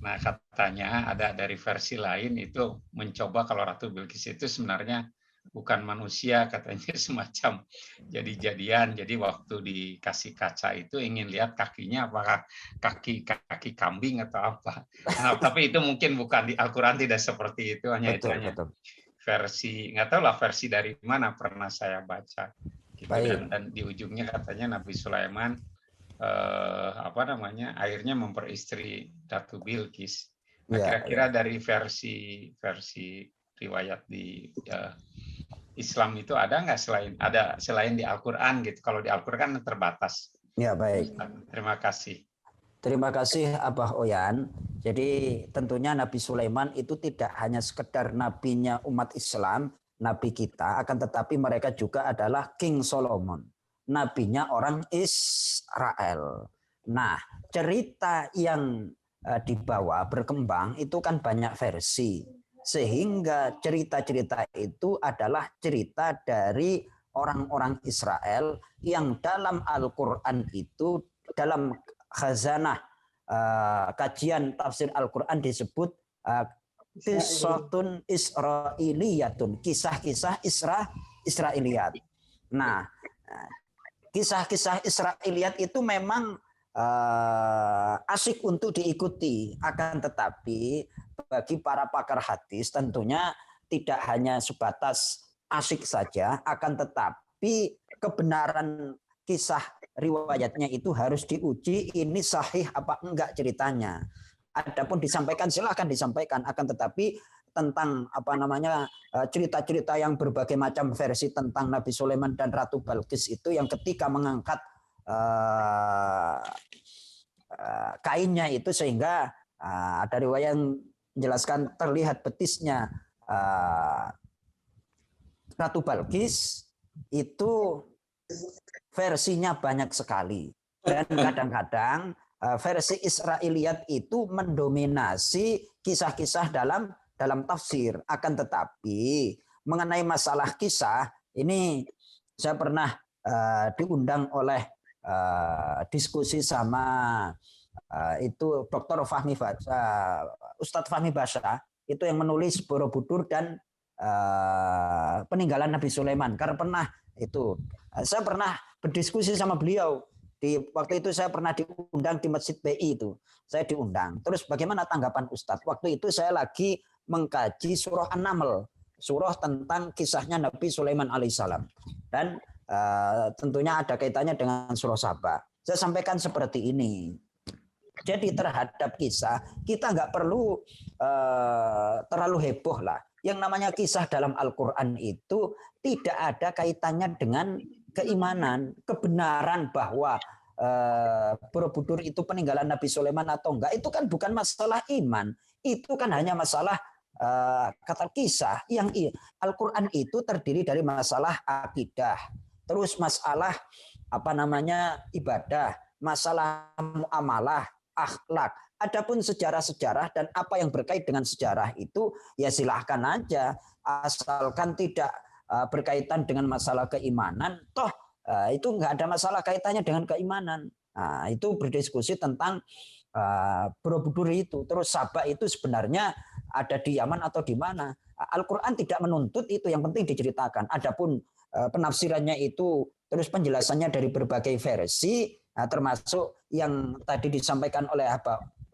Nah, katanya ada dari versi lain itu mencoba kalau Ratu Bilqis itu sebenarnya bukan manusia katanya semacam jadi-jadian. Jadi waktu dikasih kaca itu ingin lihat kakinya apakah kaki kambing atau apa. Nah, tapi itu mungkin bukan di Al-Qur'an, tidak seperti itu, hanya itu hanya versi, nggak tahu lah versi dari mana, pernah saya baca gitu. Dan di ujungnya katanya Nabi Sulaiman akhirnya memperistri Ratu Bilqis. Nah, kira-kira dari versi riwayat di Islam itu ada nggak selain di Al-Qur'an gitu? Kalau di Al-Qur'an kan terbatas. Ya, baik. Terima kasih. Terima kasih Abah Oyan. Jadi tentunya Nabi Sulaiman itu tidak hanya sekedar nabinya umat Islam, nabi kita, akan tetapi mereka juga adalah King Solomon, nabinya orang Israel. Nah, cerita yang dibawa berkembang itu kan banyak versi. Sehingga cerita-cerita itu adalah cerita dari orang-orang Israel yang dalam Al-Qur'an itu, dalam khazanah kajian tafsir Al-Qur'an disebut qissatun Israiliyatun, kisah-kisah Israiliyat. Nah, kisah-kisah Israiliyat itu memang asyik untuk diikuti, akan tetapi bagi para pakar hadis tentunya tidak hanya sebatas asyik saja, akan tetapi kebenaran kisah riwayatnya itu harus diuji, ini sahih apa enggak ceritanya. Adapun disampaikan silahkan disampaikan, akan tetapi tentang cerita-cerita yang berbagai macam versi tentang Nabi Sulaiman dan Ratu Balqis itu, yang ketika mengangkat kainnya itu sehingga ada riwayat yang menjelaskan terlihat betisnya Ratu Balqis itu versinya banyak sekali, dan kadang-kadang versi Israiliyat itu mendominasi kisah-kisah dalam tafsir. Akan tetapi mengenai masalah kisah ini saya pernah diundang oleh diskusi sama itu Dr. Fahmi Basha, Ustadz Fahmi Basha, itu yang menulis Borobudur dan peninggalan Nabi Sulaiman. Karena saya pernah berdiskusi sama beliau. Waktu itu saya pernah diundang di Masjid BI itu. Saya diundang. Terus bagaimana tanggapan Ustadz? Waktu itu saya lagi mengkaji surah An-Naml, surah tentang kisahnya Nabi Sulaiman alaihissalam. Dan tentunya ada kaitannya dengan surah Saba. Saya sampaikan seperti ini. Jadi terhadap kisah, kita nggak perlu terlalu heboh lah. Yang namanya kisah dalam Al-Quran itu tidak ada kaitannya dengan keimanan, kebenaran bahwa Borobudur itu peninggalan Nabi Sulaiman atau enggak, itu kan bukan masalah iman, itu kan hanya masalah kata kisah. Yang Al-Quran itu terdiri dari masalah akidah, terus masalah ibadah, masalah muamalah, akhlak. Adapun sejarah-sejarah dan apa yang berkait dengan sejarah itu ya silahkan aja, asalkan tidak berkaitan dengan masalah keimanan, toh itu nggak ada masalah kaitannya dengan keimanan. Nah, itu berdiskusi tentang Borobudur itu. Terus Sabak itu sebenarnya ada di Yaman atau di mana? Al-Quran tidak menuntut itu, yang penting diceritakan. Adapun penafsirannya itu, terus penjelasannya dari berbagai versi, termasuk yang tadi disampaikan oleh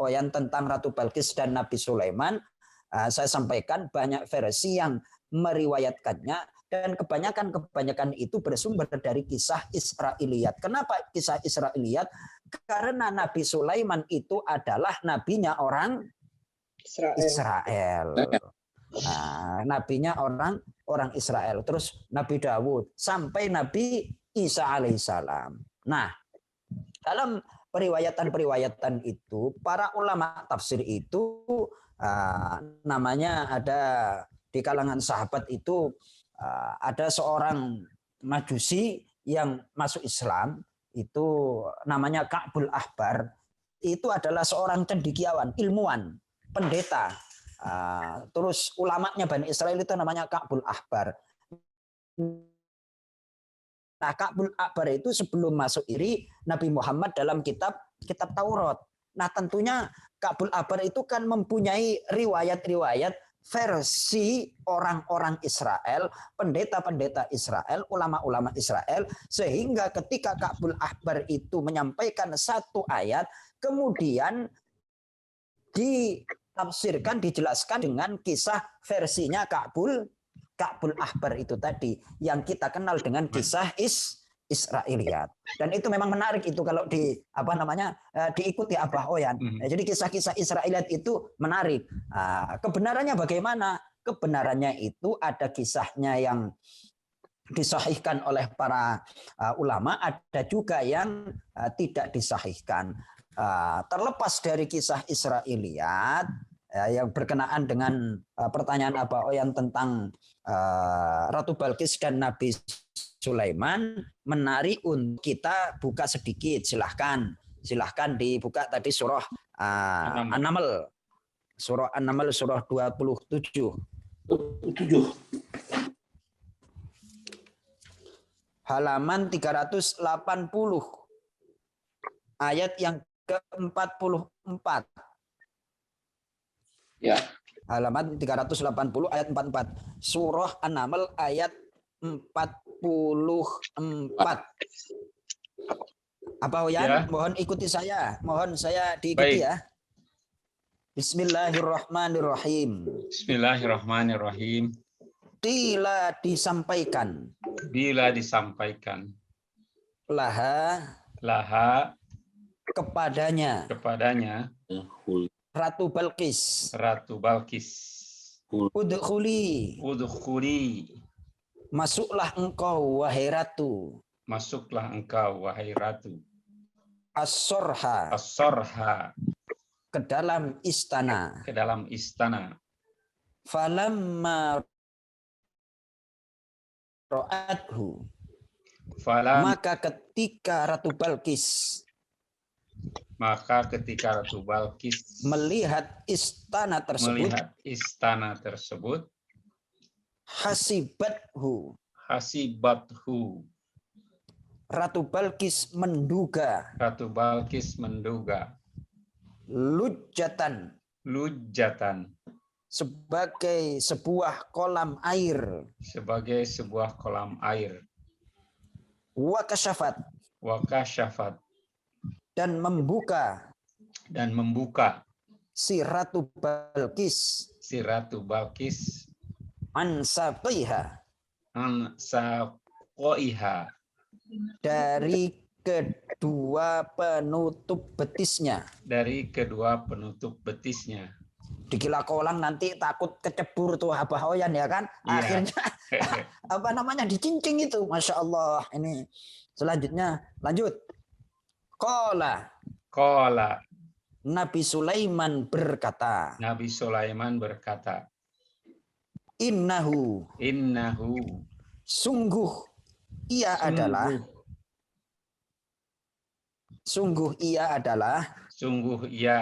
Oyan tentang Ratu Balqis dan Nabi Sulaiman, saya sampaikan banyak versi yang meriwayatkannya, dan kebanyakan itu bersumber dari kisah Israiliyat. Kenapa kisah Israiliyat? Karena Nabi Sulaiman itu adalah nabinya orang Israel. Nah, nabinya orang Israel. Terus Nabi Dawud sampai Nabi Isa alaihissalam. Nah, dalam periwayatan itu, para ulama tafsir itu namanya ada di kalangan sahabat itu ada seorang Majusi yang masuk Islam, itu namanya Ka'bul Ahbar. Itu adalah seorang cendekiawan, ilmuwan, pendeta. Terus ulamanya Bani Israel itu namanya Ka'bul Ahbar. Nah, Ka'bul Ahbar itu sebelum masuk iri Nabi Muhammad dalam kitab Taurat. Nah, tentunya Ka'bul Ahbar itu kan mempunyai riwayat-riwayat versi orang-orang Israel, pendeta-pendeta Israel, ulama-ulama Israel, sehingga ketika Ka'bul Ahbar itu menyampaikan satu ayat, kemudian ditafsirkan, dijelaskan dengan kisah versinya Ka'bul Ahbar itu tadi, yang kita kenal dengan kisah Israiliyat. Dan itu memang menarik itu kalau diikuti Abah Oyan. Jadi kisah-kisah Israiliyat itu menarik. Kebenarannya bagaimana? Kebenarannya itu ada kisahnya yang disahihkan oleh para ulama, ada juga yang tidak disahihkan. Terlepas dari kisah Israiliyat yang berkenaan dengan pertanyaan Abah Oyan tentang Ratu Balkis dan Nabi Sulaiman, menarik untuk kita buka sedikit. Silahkan dibuka tadi surah An-Naml. Surah An-Naml surah 27. Halaman 380. Ayat yang ke-44. Ya. Halaman 380 ayat 44. Surah An-Naml ayat 44. Apa Oyan? Ya. Mohon ikuti saya. Mohon saya diikuti. Baik. Ya. Bismillahirrahmanirrahim. Bismillahirrahmanirrahim. Bila disampaikan. Laha. Kepadanya. Ratu Balkis. Udkhuli. Masuklah engkau wahai ratu. As-sorha. Ke dalam istana. Falamma ra'athu. Maka ketika Ratu Balkis melihat istana tersebut, hasibathu. Ratu Balkis menduga. Lujjatan. Sebagai sebuah kolam air. Wa kasyafat. Dan membuka si Ratu Balkis ansaqiha dari kedua penutup betisnya. Dikira kolang nanti takut kecebur tuh Abah Oyan ya kan? Iya. Akhirnya dicincing itu, Masya Allah. Ini selanjutnya lanjut. Qala. Nabi Sulaiman berkata. Innahu. Sungguh ia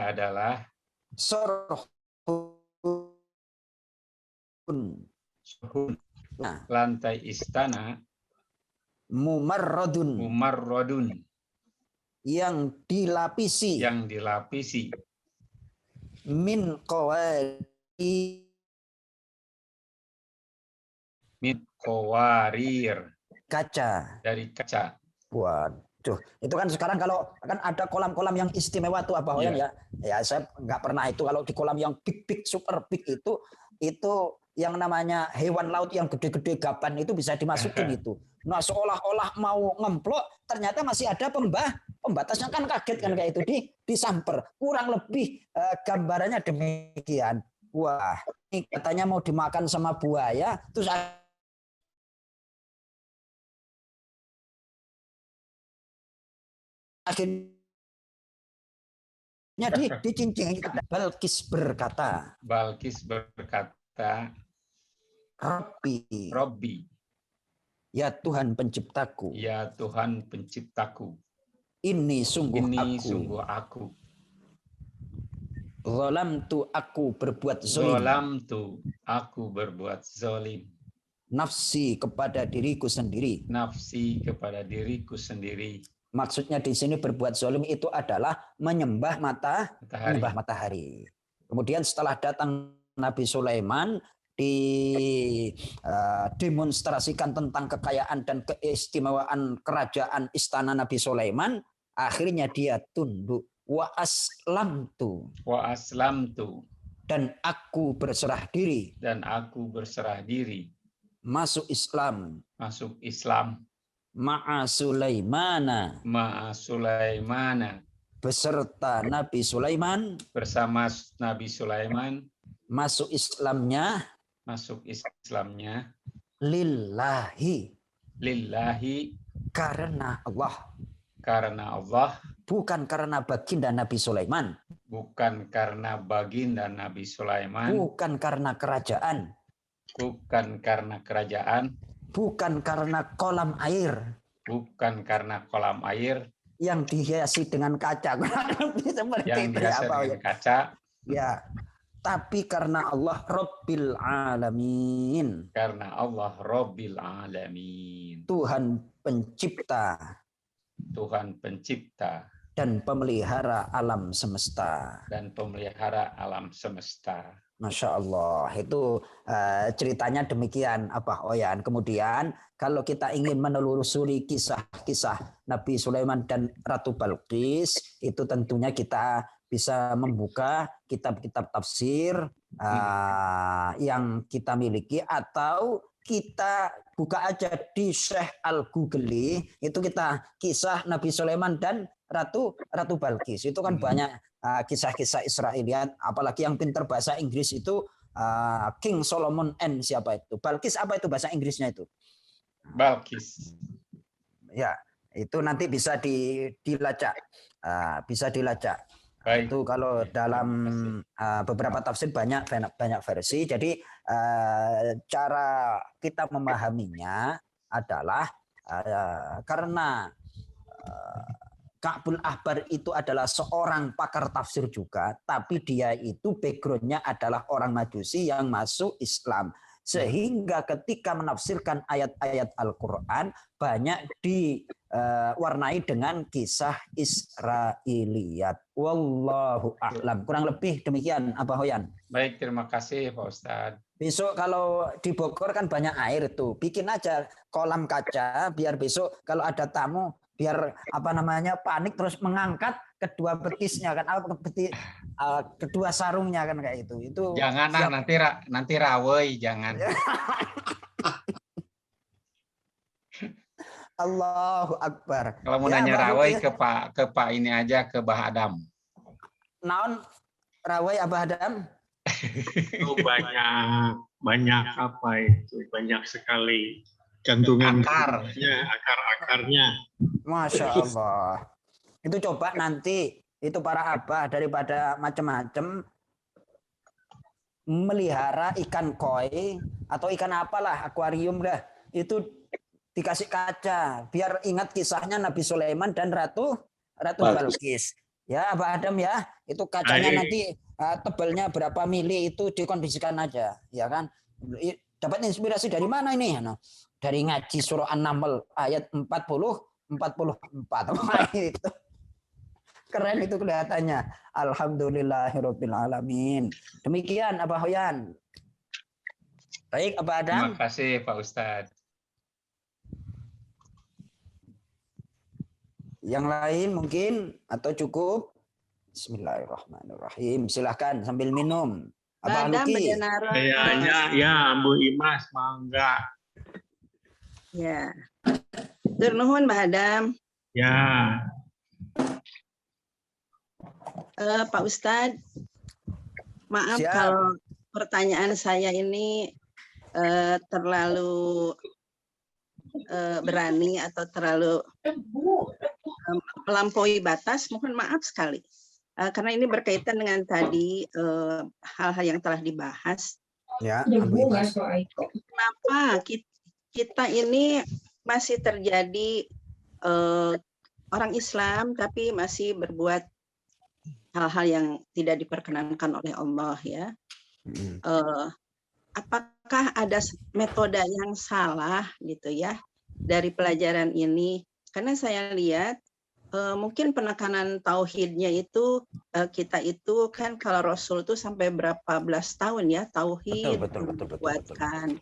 adalah sorhun. Lantai istana. Mumarradun. Yang dilapisi. Min qawarir. Kaca. Dari kaca. Waduh, itu kan sekarang kalau kan ada kolam-kolam yang istimewa tuh Abah Oyan ya. Ya saya nggak pernah itu, kalau di kolam yang big super big itu yang namanya hewan laut yang gede-gede gaban itu bisa dimasukin itu. Nah seolah-olah mau ngemplok, ternyata masih ada pembatasnya, kan kaget kan kayak itu, disamper. Kurang lebih gambarannya demikian. Wah, ini katanya mau dimakan sama buaya, terus akhirnya dicincin. Balkis berkata. Rabbi. Ya Tuhan penciptaku. Ini sungguh aku. Zalamtu, aku berbuat zalim. Nafsi kepada diriku sendiri. Maksudnya di sini berbuat zalim itu adalah menyembah matahari. Kemudian setelah datang Nabi Sulaiman, demonstrasikan tentang kekayaan dan keistimewaan kerajaan istana Nabi Sulaiman, akhirnya dia tunduk. Wa aslamtu. Wa aslamtu. Dan aku berserah diri. Dan aku berserah diri. Masuk Islam. Masuk Islam. Ma'a Sulaimana. Ma'a Sulaimana. Beserta Nabi Sulaiman. Bersama Nabi Sulaiman. Masuk Islamnya. Masuk Islamnya. Lillahi. Lillahi. Karena Allah. Karena Allah. Bukan karena baginda Nabi Sulaiman. Bukan karena baginda Nabi Sulaiman. Bukan karena kerajaan. Bukan karena kerajaan. Bukan karena kolam air. Bukan karena kolam air. Yang dihiasi dengan kaca. Seperti yang dihiasi dengan kaca. Ya. Tapi karena Allah Rabbil Alamin. Karena Allah Rabbil Alamin. Tuhan pencipta. Tuhan pencipta. Dan pemelihara alam semesta. Dan pemelihara alam semesta. Masya Allah, itu ceritanya demikian, Abah Oyan. Kemudian kalau kita ingin menelusuri kisah-kisah Nabi Sulaiman dan Ratu Balqis, itu tentunya kita bisa membuka kitab-kitab tafsir yang kita miliki, atau kita buka aja di Syekh Al-Ghugli, itu kita kisah Nabi Sulaiman dan Ratu Balqis. Itu kan banyak kisah-kisah Israeliat, apalagi yang pintar bahasa Inggris itu King Solomon N siapa itu? Balqis apa itu bahasa Inggrisnya itu? Balqis. Ya, itu nanti bisa dilacak. Bisa dilacak. Baik. Itu kalau dalam beberapa tafsir banyak versi. Jadi cara kita memahaminya adalah karena Ka'bul Ahbar itu adalah seorang pakar tafsir juga, tapi dia itu backgroundnya adalah orang Majusi yang masuk Islam. Sehingga ketika menafsirkan ayat-ayat Al-Quran banyak diwarnai dengan kisah Israiliyat. Wallahu a'lam. Kurang lebih demikian, Abah Hoyan. Baik, terima kasih Pak Ustadz. Besok kalau di Bogor kan banyak air tuh, bikin aja kolam kaca biar besok kalau ada tamu biar panik terus mengangkat kedua betisnya kan, kedua sarungnya kan kayak itu. Itu jangan nanti rawei jangan. Allahu Akbar. Kalau mau nanya rawei ke Pak ini aja, ke Bah Adam. Naon rawei Abah Adam? Itu banyak apa itu, banyak sekali gantungan akar-akarnya. Masya Allah. Itu coba nanti itu para abah daripada macam-macam melihara ikan koi atau ikan apalah, akuarium dah, itu dikasih kaca biar ingat kisahnya Nabi Sulaiman dan Ratu Balqis. Ya Abah Adam ya, itu kacanya nanti tebalnya berapa mili itu dikondisikan aja, ya kan? Dapat inspirasi dari mana ini? Dari ngaji surah An-Naml ayat 44. Itu. Keren itu kelihatannya. Alhamdulillahirabbil alamin. Demikian Abah Hoyan. Baik Abah Adam. Terima kasih Pak Ustadz. Yang lain mungkin atau cukup? Bismillahirrahmanirrahim. Silahkan sambil minum. Abah Luki. Ya, Bu Imas, mangga. Ya. Tur nuhun Mbah Adam. Ya. Pak Ustadz, maaf Siap. kalau pertanyaan saya ini terlalu berani atau terlalu melampaui batas, mohon maaf sekali. Karena ini berkaitan dengan tadi hal-hal yang telah dibahas. Ya, Abu Imas. Kenapa kita ini masih terjadi orang Islam tapi masih berbuat hal-hal yang tidak diperkenankan oleh Allah ya? Apakah ada metode yang salah gitu ya dari pelajaran ini? Karena saya lihat mungkin penekanan tauhidnya itu kita itu kan kalau Rasul itu sampai berapa belas tahun ya tauhid Betul. dikuatkan.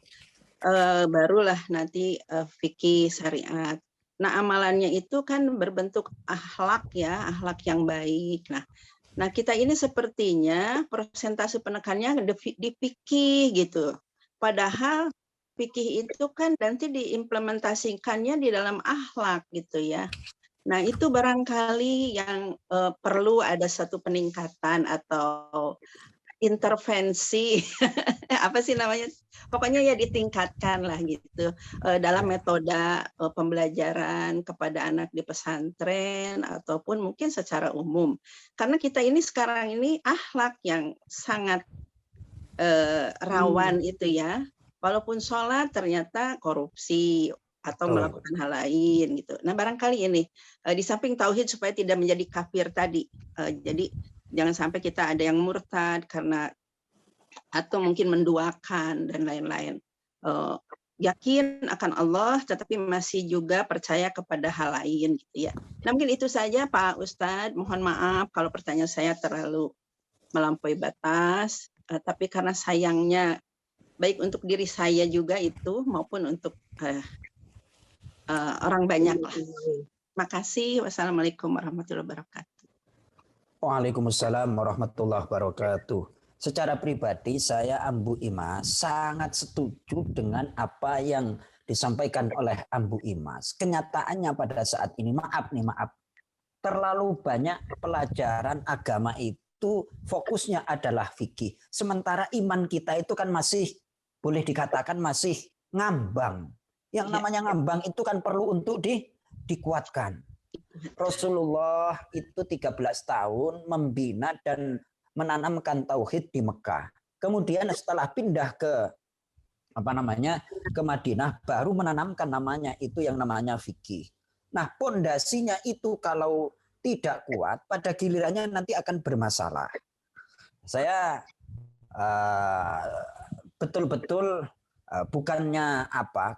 Barulah nanti fikih syariat. Nah, amalannya itu kan berbentuk akhlak ya, akhlak yang baik. Nah kita ini sepertinya persentase penekannya di fikih gitu. Padahal fikih itu kan nanti diimplementasikannya di dalam akhlak gitu ya. Nah, itu barangkali yang perlu ada satu peningkatan atau intervensi, apa sih namanya? Pokoknya ya ditingkatkan lah gitu dalam metode pembelajaran kepada anak di pesantren ataupun mungkin secara umum. Karena kita ini sekarang ini akhlak yang sangat rawan itu ya. Walaupun sholat ternyata korupsi atau melakukan hal lain gitu. Nah barangkali ini di samping tauhid supaya tidak menjadi kafir tadi. Jadi jangan sampai kita ada yang murtad karena atau mungkin menduakan dan lain-lain. Yakin akan Allah tetapi masih juga percaya kepada hal lain gitu ya. Nah mungkin itu saja Pak Ustadz. Mohon maaf kalau pertanyaan saya terlalu melampaui batas. Tapi karena sayangnya baik untuk diri saya juga itu maupun untuk orang banyak lah. Makasih. Wassalamualaikum warahmatullahi wabarakatuh. Waalaikumsalam warahmatullahi wabarakatuh. Secara pribadi saya Ambu Imas sangat setuju dengan apa yang disampaikan oleh Ambu Imas. Kenyataannya pada saat ini maaf, terlalu banyak pelajaran agama itu fokusnya adalah fikih. Sementara iman kita itu kan masih boleh dikatakan masih ngambang. Yang namanya ngambang itu kan perlu untuk dikuatkan. Rasulullah itu 13 tahun membina dan menanamkan tauhid di Mekah. Kemudian setelah pindah ke ke Madinah baru menanamkan namanya itu yang namanya fikih. Nah, pondasinya itu kalau tidak kuat pada gilirannya nanti akan bermasalah. Saya betul-betul bukannya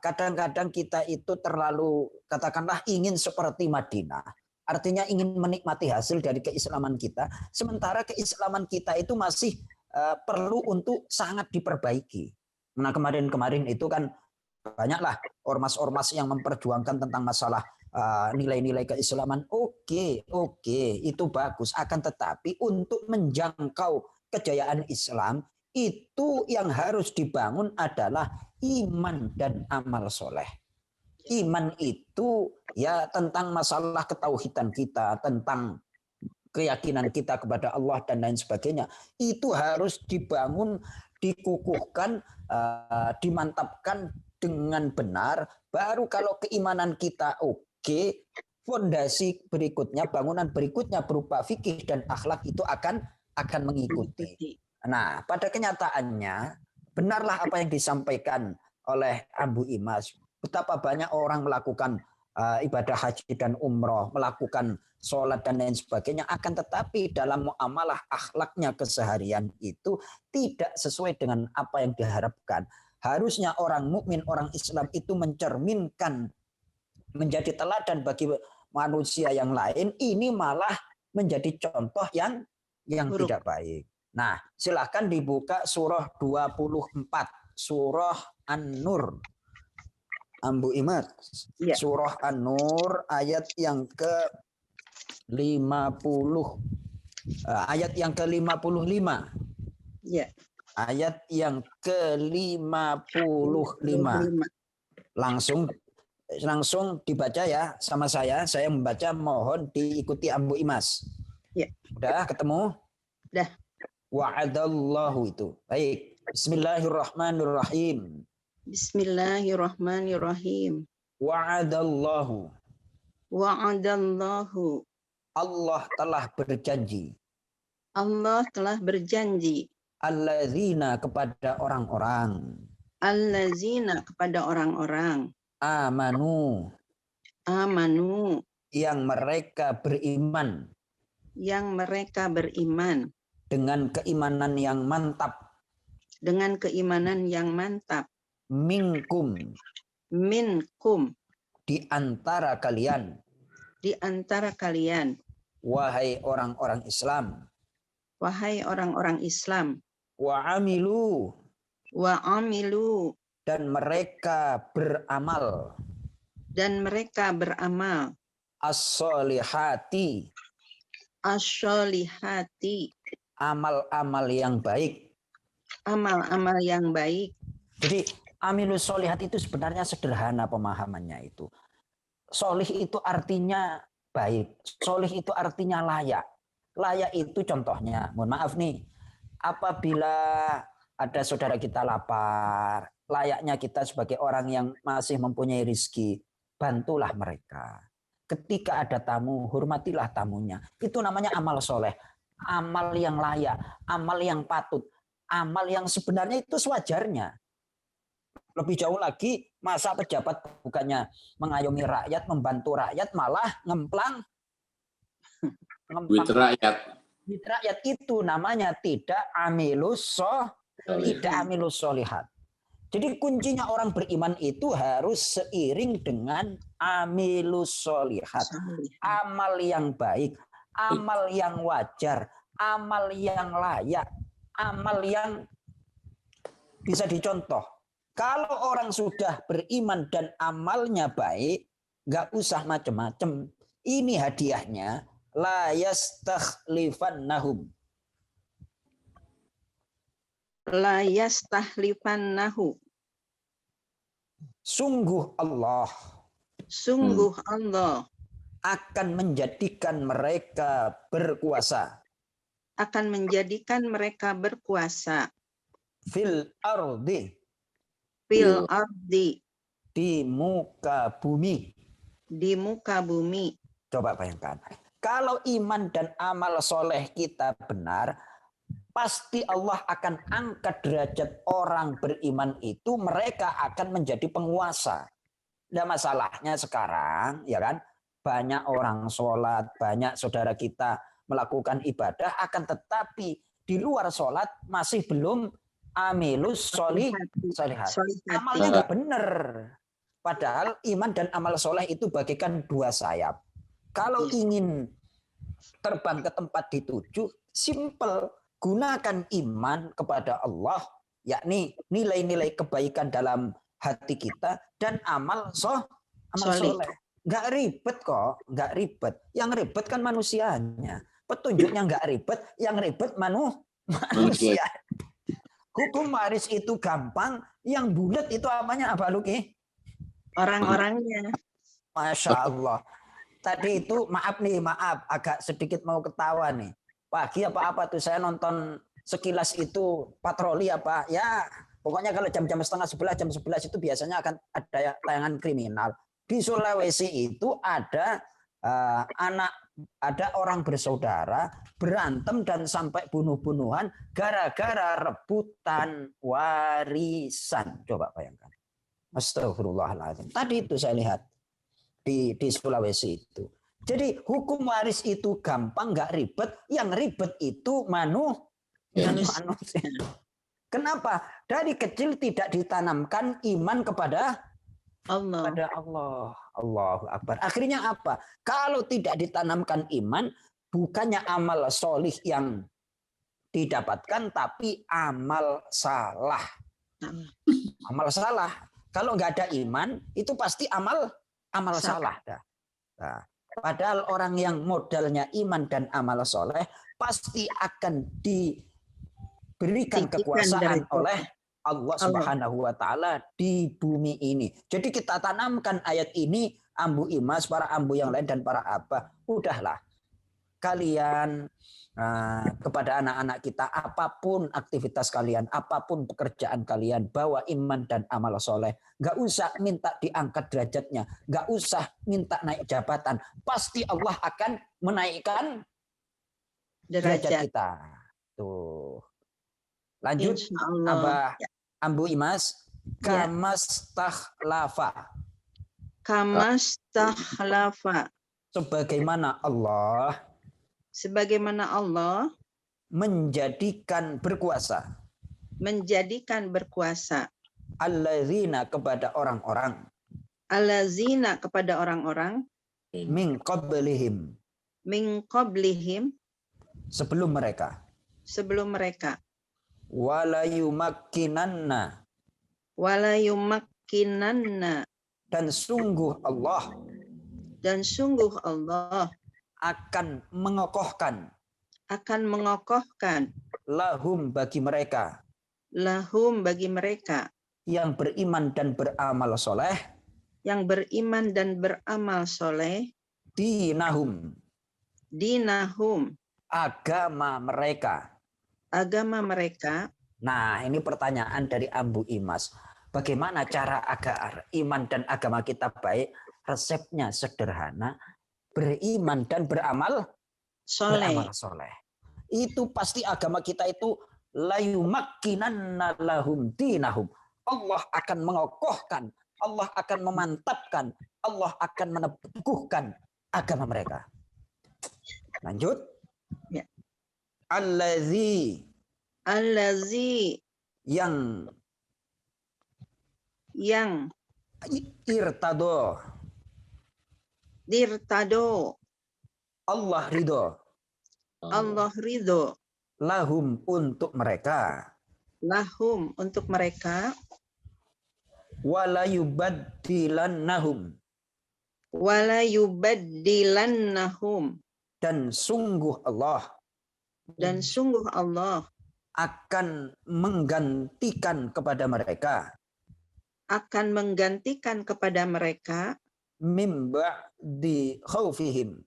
kadang-kadang kita itu terlalu katakanlah ingin seperti Madinah, artinya ingin menikmati hasil dari keislaman kita, sementara keislaman kita itu masih perlu untuk sangat diperbaiki. Nah kemarin itu kan banyaklah ormas-ormas yang memperjuangkan tentang masalah nilai-nilai keislaman. Oke, itu bagus, akan tetapi untuk menjangkau kejayaan Islam itu yang harus dibangun adalah iman dan amal soleh. Iman itu ya tentang masalah ketauhidan kita, tentang keyakinan kita kepada Allah dan lain sebagainya. Itu harus dibangun, dikukuhkan, dimantapkan dengan benar. Baru kalau keimanan kita oke, fondasi berikutnya, bangunan berikutnya berupa fikih dan akhlak itu akan mengikuti. Nah, pada kenyataannya benarlah apa yang disampaikan oleh Ambu Imas. Betapa banyak orang melakukan ibadah haji dan umroh, melakukan sholat dan lain sebagainya. Akan tetapi dalam muamalah akhlaknya keseharian itu tidak sesuai dengan apa yang diharapkan. Harusnya orang mukmin, orang Islam itu mencerminkan, menjadi teladan bagi manusia yang lain. Ini malah menjadi contoh yang tidak baik. Nah, silakan dibuka surah 24, surah An-Nur. Ambu Imas, ya. Surah An-Nur ayat yang ke-50. Ayat yang ke-55. Ya. Ayat yang ke-55. Langsung dibaca ya sama saya. Saya membaca, mohon diikuti Ambu Imas. Ya. Udah ketemu? Udah. Wa'adallahu itu. Baik. Bismillahirrahmanirrahim. Bismillahirrahmanirrahim. Wa'adallahu. Wa'adallahu. Allah telah berjanji. Allah telah berjanji. Allazina kepada orang-orang. Allazina kepada orang-orang. Amanu. Amanu. Yang mereka beriman. Yang mereka beriman. Dengan keimanan yang mantap. Dengan keimanan yang mantap. Minkum. Minkum. Di antara kalian. di antara kalian, wahai orang-orang Islam, wahai orang-orang Islam, wa amilu, wa amilu, dan mereka beramal, dan mereka beramal, as-solihati, as-solihati, amal-amal yang baik. amal-amal yang baik. Jadi amilus solihat itu sebenarnya sederhana pemahamannya itu. Solih itu artinya baik. Solih itu artinya layak. Layak itu contohnya, mohon maaf nih, apabila ada saudara kita lapar, layaknya kita sebagai orang yang masih mempunyai rizki, bantulah mereka. Ketika ada tamu, hormatilah tamunya. Itu namanya amal soleh. Amal yang layak, amal yang patut. Amal yang sebenarnya itu sewajarnya. Lebih jauh lagi, masa pejabat bukannya mengayomi rakyat, membantu rakyat, malah ngemplang Duit rakyat. Duit rakyat itu namanya tidak amilus solihat. Jadi kuncinya orang beriman itu harus seiring dengan amilus solihat. Amal yang baik, amal yang wajar, amal yang layak, amal yang bisa dicontoh. Kalau orang sudah beriman dan amalnya baik, nggak usah macam-macam. Ini hadiahnya, la yastakhlifannahum. La yastahlifannahu. Sungguh Allah. Sungguh Allah akan menjadikan mereka berkuasa. Akan menjadikan mereka berkuasa. Fil ardi. Fil ardi. Di muka bumi. Di muka bumi. Coba bayangkan. Kalau iman dan amal soleh kita benar, pasti Allah akan angkat derajat orang beriman itu, mereka akan menjadi penguasa. Nah masalahnya sekarang, ya kan, banyak orang sholat, banyak saudara kita melakukan ibadah, akan tetapi di luar sholat masih belum amilus solihat. Amalnya nggak benar. Padahal iman dan amal soleh itu bagaikan dua sayap. Kalau ingin terbang ke tempat dituju, simple. Gunakan iman kepada Allah, yakni nilai-nilai kebaikan dalam hati kita, dan amal soleh. Nggak ribet kok, nggak ribet. Yang ribet kan manusianya. Petunjuknya nggak ribet, yang ribet manusia. Hukum waris itu gampang, yang bulat itu apanya apa Luki? Orang-orangnya. Masya Allah. Tadi itu maaf agak sedikit mau ketawa nih. Pagi apa tuh saya nonton sekilas itu patroli apa ya, pokoknya kalau jam 10:30 itu biasanya akan ada tayangan kriminal. Di Sulawesi itu ada ada orang bersaudara berantem dan sampai bunuh-bunuhan gara-gara rebutan warisan. Coba bayangkan. Astagfirullahaladzim. Tadi itu saya lihat di Sulawesi itu. Jadi hukum waris itu gampang, nggak ribet. Yang ribet itu manusia. Kenapa? Dari kecil tidak ditanamkan iman kepada Allah. Allahu Akbar. Akhirnya apa? Kalau tidak ditanamkan iman, bukannya amal solih yang didapatkan, tapi amal salah. Amal salah. Kalau nggak ada iman, itu pasti amal salah. Nah, padahal orang yang modalnya iman dan amal soleh pasti akan diberikan kekuasaan oleh Allah Subhanahu wa Ta'ala di bumi ini. Jadi kita tanamkan ayat ini, Ambu Imas, para ambu yang lain dan para abah, udahlah kalian kepada anak-anak kita, apapun aktivitas kalian, apapun pekerjaan kalian, bawa iman dan amal soleh. Gak usah minta diangkat derajatnya, gak usah minta naik jabatan. Pasti Allah akan menaikkan derajat kita. Tuh. Lanjut, Abah Ambu Imas. Kamastahlafa. Sebagaimana Allah menjadikan berkuasa. Allazina kepada orang-orang. min qablihim, min qablihim, sebelum mereka, sebelum mereka, wala yumakkinanna, wala yumakkinanna, dan sungguh Allah dan sungguh Allah akan mengokohkan lahum bagi mereka lahum bagi mereka yang beriman dan beramal soleh, yang beriman dan beramal soleh, dinahum, agama mereka. Nah, ini pertanyaan dari Ambu Imas. Bagaimana cara agar iman dan agama kita baik? Resepnya sederhana, beriman dan beramal soleh. Itu pasti agama kita itu layumakkinanna lahum dinahum. Allah akan mengokohkan, Allah akan memantapkan, Allah akan meneguhkan agama mereka. Lanjut. Ya. Allazi yang irtado Allah ridho lahum untuk mereka wala yubaddilannahum dan sungguh Allah akan menggantikan kepada mereka mimba di khaufihim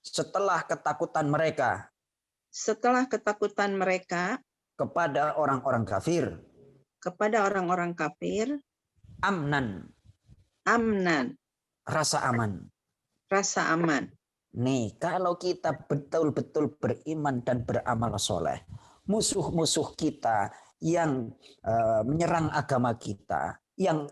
setelah ketakutan mereka kepada orang-orang kafir amnan rasa aman. Nih, kalau kita betul-betul beriman dan beramal soleh, musuh-musuh kita yang menyerang agama kita, yang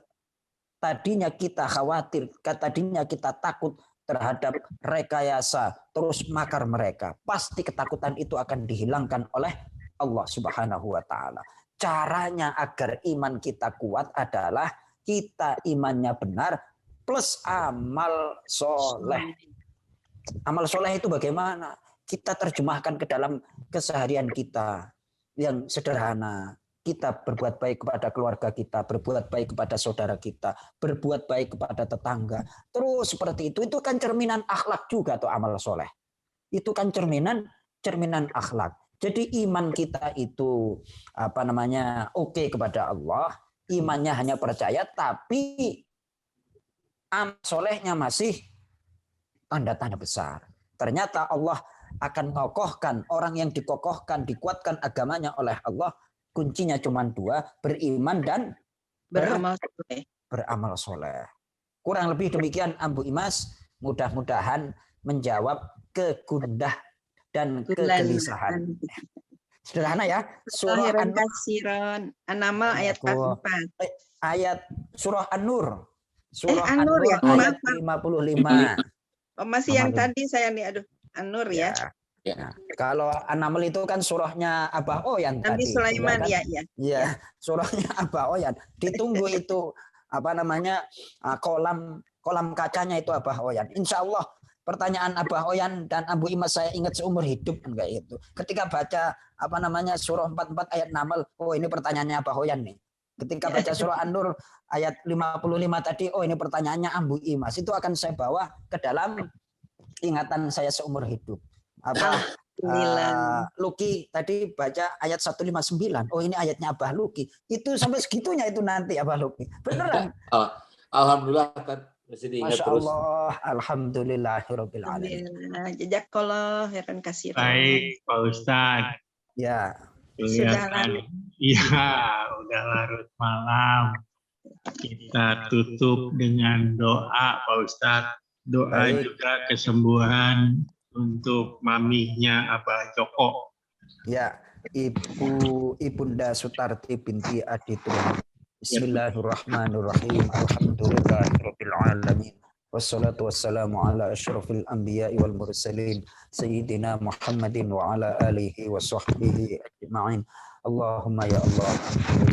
tadinya kita khawatir, tadinya kita takut terhadap rekayasa, terus makar mereka, pasti ketakutan itu akan dihilangkan oleh Allah Subhanahu wa Ta'ala. Caranya agar iman kita kuat adalah kita imannya benar plus amal soleh. Amal soleh itu bagaimana? Kita terjemahkan ke dalam keseharian kita yang sederhana. Kita berbuat baik kepada keluarga kita, berbuat baik kepada saudara kita, berbuat baik kepada tetangga. Terus seperti itu kan cerminan akhlak juga tuh amal soleh. Itu kan cerminan akhlak. Jadi iman kita itu oke kepada Allah, imannya hanya percaya, tapi amal solehnya masih tanda-tanda besar. Ternyata Allah akan mengokohkan orang yang dikokohkan, dikuatkan agamanya oleh Allah. Kuncinya cuma dua, beriman dan beramal soleh. Kurang lebih demikian Ambu Imas. Mudah-mudahan menjawab kegundah dan kegelisahan. Sederhana ya. Surah An-Naml ayat 44. Ayat surah An-Nur. Surah An-Nur ya. Ayat 55. Masih yang tadi saya nih, An-Nur ya. Nah, kalau An-Naml itu kan surahnya Abah Oyan Nabi tadi. Sulaiman Ya, ya. Surahnya Abah Oyan. Ditunggu itu kolam kacanya itu Abah Oyan. Insya Allah pertanyaan Abah Oyan dan Ambu Imas saya ingat seumur hidup enggak itu. Ketika baca surah 44 ayat Naml, oh ini pertanyaannya Abah Oyan nih. Ketika baca surah An-Nur ayat 55 tadi, oh ini pertanyaannya Ambu Imas. Itu akan saya bawa ke dalam ingatan saya seumur hidup. Luki tadi baca ayat 159. Oh ini ayatnya Abah Luki. Itu sampai segitunya itu nanti Abah Luki. Beneran. Alhamdulillah kan masih diingat terus. Masya Allah. Alhamdulillahirabbil alamin. Jazakallah khairan katsiran. Baik, Pak Ustadz. Ya. Kelihatan. Iya, udah larut malam. Kita tutup dengan doa, Pak Ustadz. Doa juga kesembuhan untuk maminya Abah Joko. Ya, Ibunda Sutarti binti Aditya. Bismillahirrahmanirrahim. Alhamdulillahirabbil alamin. Wassalatu wassalamu ala asyrafil anbiya'i wal mursalin sayyidina Muhammadin wa ala alihi wa sahbihi ajma'in. Allahumma ya Allah,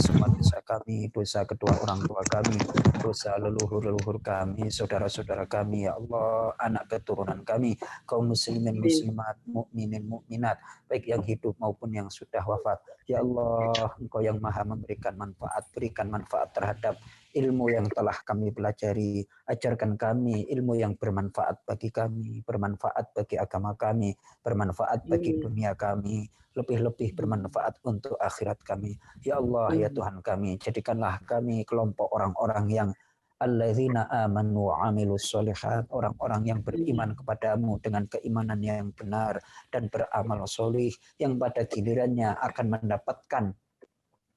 semua dosa kami, dosa kedua orang tua kami, dosa leluhur-leluhur kami, saudara-saudara kami, ya Allah, anak keturunan kami, kaum muslimin muslimat, mukminin mukminat, baik yang hidup maupun yang sudah wafat. Ya Allah, Engkau yang maha memberikan manfaat, berikan manfaat terhadap ilmu yang telah kami pelajari. Ajarkan kami ilmu yang bermanfaat bagi kami, bermanfaat bagi agama kami, bermanfaat bagi dunia kami, lebih-lebih bermanfaat untuk akhirat kami. Ya Allah, ya Tuhan kami, jadikanlah kami kelompok orang-orang yang alladzina amanu wa amilus sholihat, orang-orang yang beriman kepadamu dengan keimanan yang benar dan beramal solih, yang pada gilirannya akan mendapatkan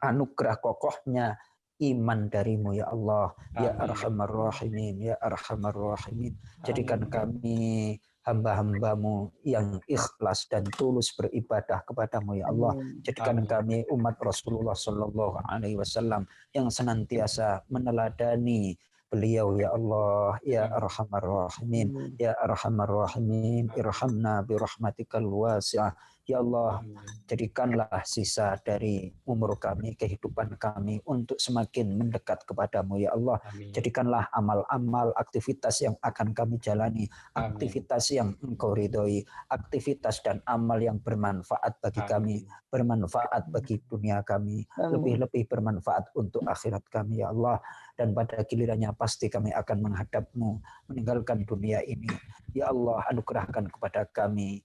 anugerah kokohnya iman darimu, ya Allah. Ya Arhamar Rahimin, ya Arhamar Rahimin. Jadikan kami hamba-hambamu yang ikhlas dan tulus beribadah kepadamu, ya Allah. Jadikan kami umat Rasulullah Sallallahu Alaihi Wasallam yang senantiasa meneladani beliau, ya Allah. Ya Arhamar Rahimin, ya Arhamar Rahimin, irhamna birahmatikal wasi'ah. Ya Allah, jadikanlah sisa dari umur kami, kehidupan kami untuk semakin mendekat kepadamu, ya Allah. Jadikanlah amal-amal, aktivitas yang akan kami jalani, aktivitas yang Engkau ridhoi, aktivitas dan amal yang bermanfaat bagi kami, bermanfaat bagi dunia kami, lebih-lebih bermanfaat untuk akhirat kami, ya Allah. Dan pada gilirannya pasti kami akan menghadapmu, meninggalkan dunia ini. Ya Allah, anugerahkan kepada kami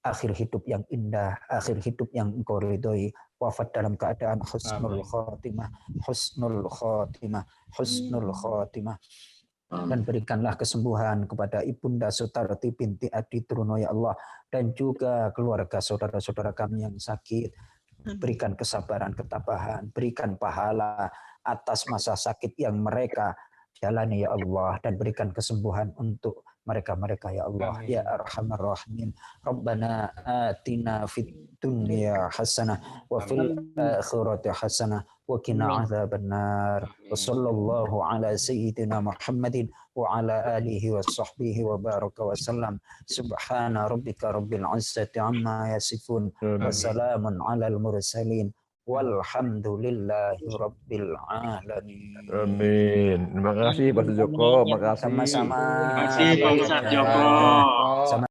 akhir hidup yang indah, akhir hidup yang Engkau ridhoi, wafat dalam keadaan husnul khotimah, husnul khotimah, husnul khotimah. Dan berikanlah kesembuhan kepada Ibunda Sutarti binti Adi Truno, ya Allah, dan juga keluarga saudara-saudara kami yang sakit. Berikan kesabaran, ketabahan, berikan pahala atas masa sakit yang mereka jalani, ya Allah, dan berikan kesembuhan untuk mereka-mereka, ya Allah. Ya Arhamar Rahimin. Rabbana atina fid dunya hasanah wa fil akhirati hasanah wa qina adzabannar. Wa sallallahu ala sayyidina Muhammadin wa ala alihi wa sahbihi wa baraka wa sallam. Subhana rabbika rabbil izzati amma yasifun wa salamun alal mursalin. Walhamdulillahi rabbil alamin. Amin. Terima kasih Pak Joko, makasih. Sama-sama. Terima kasih Pak Ustadz Joko. Sama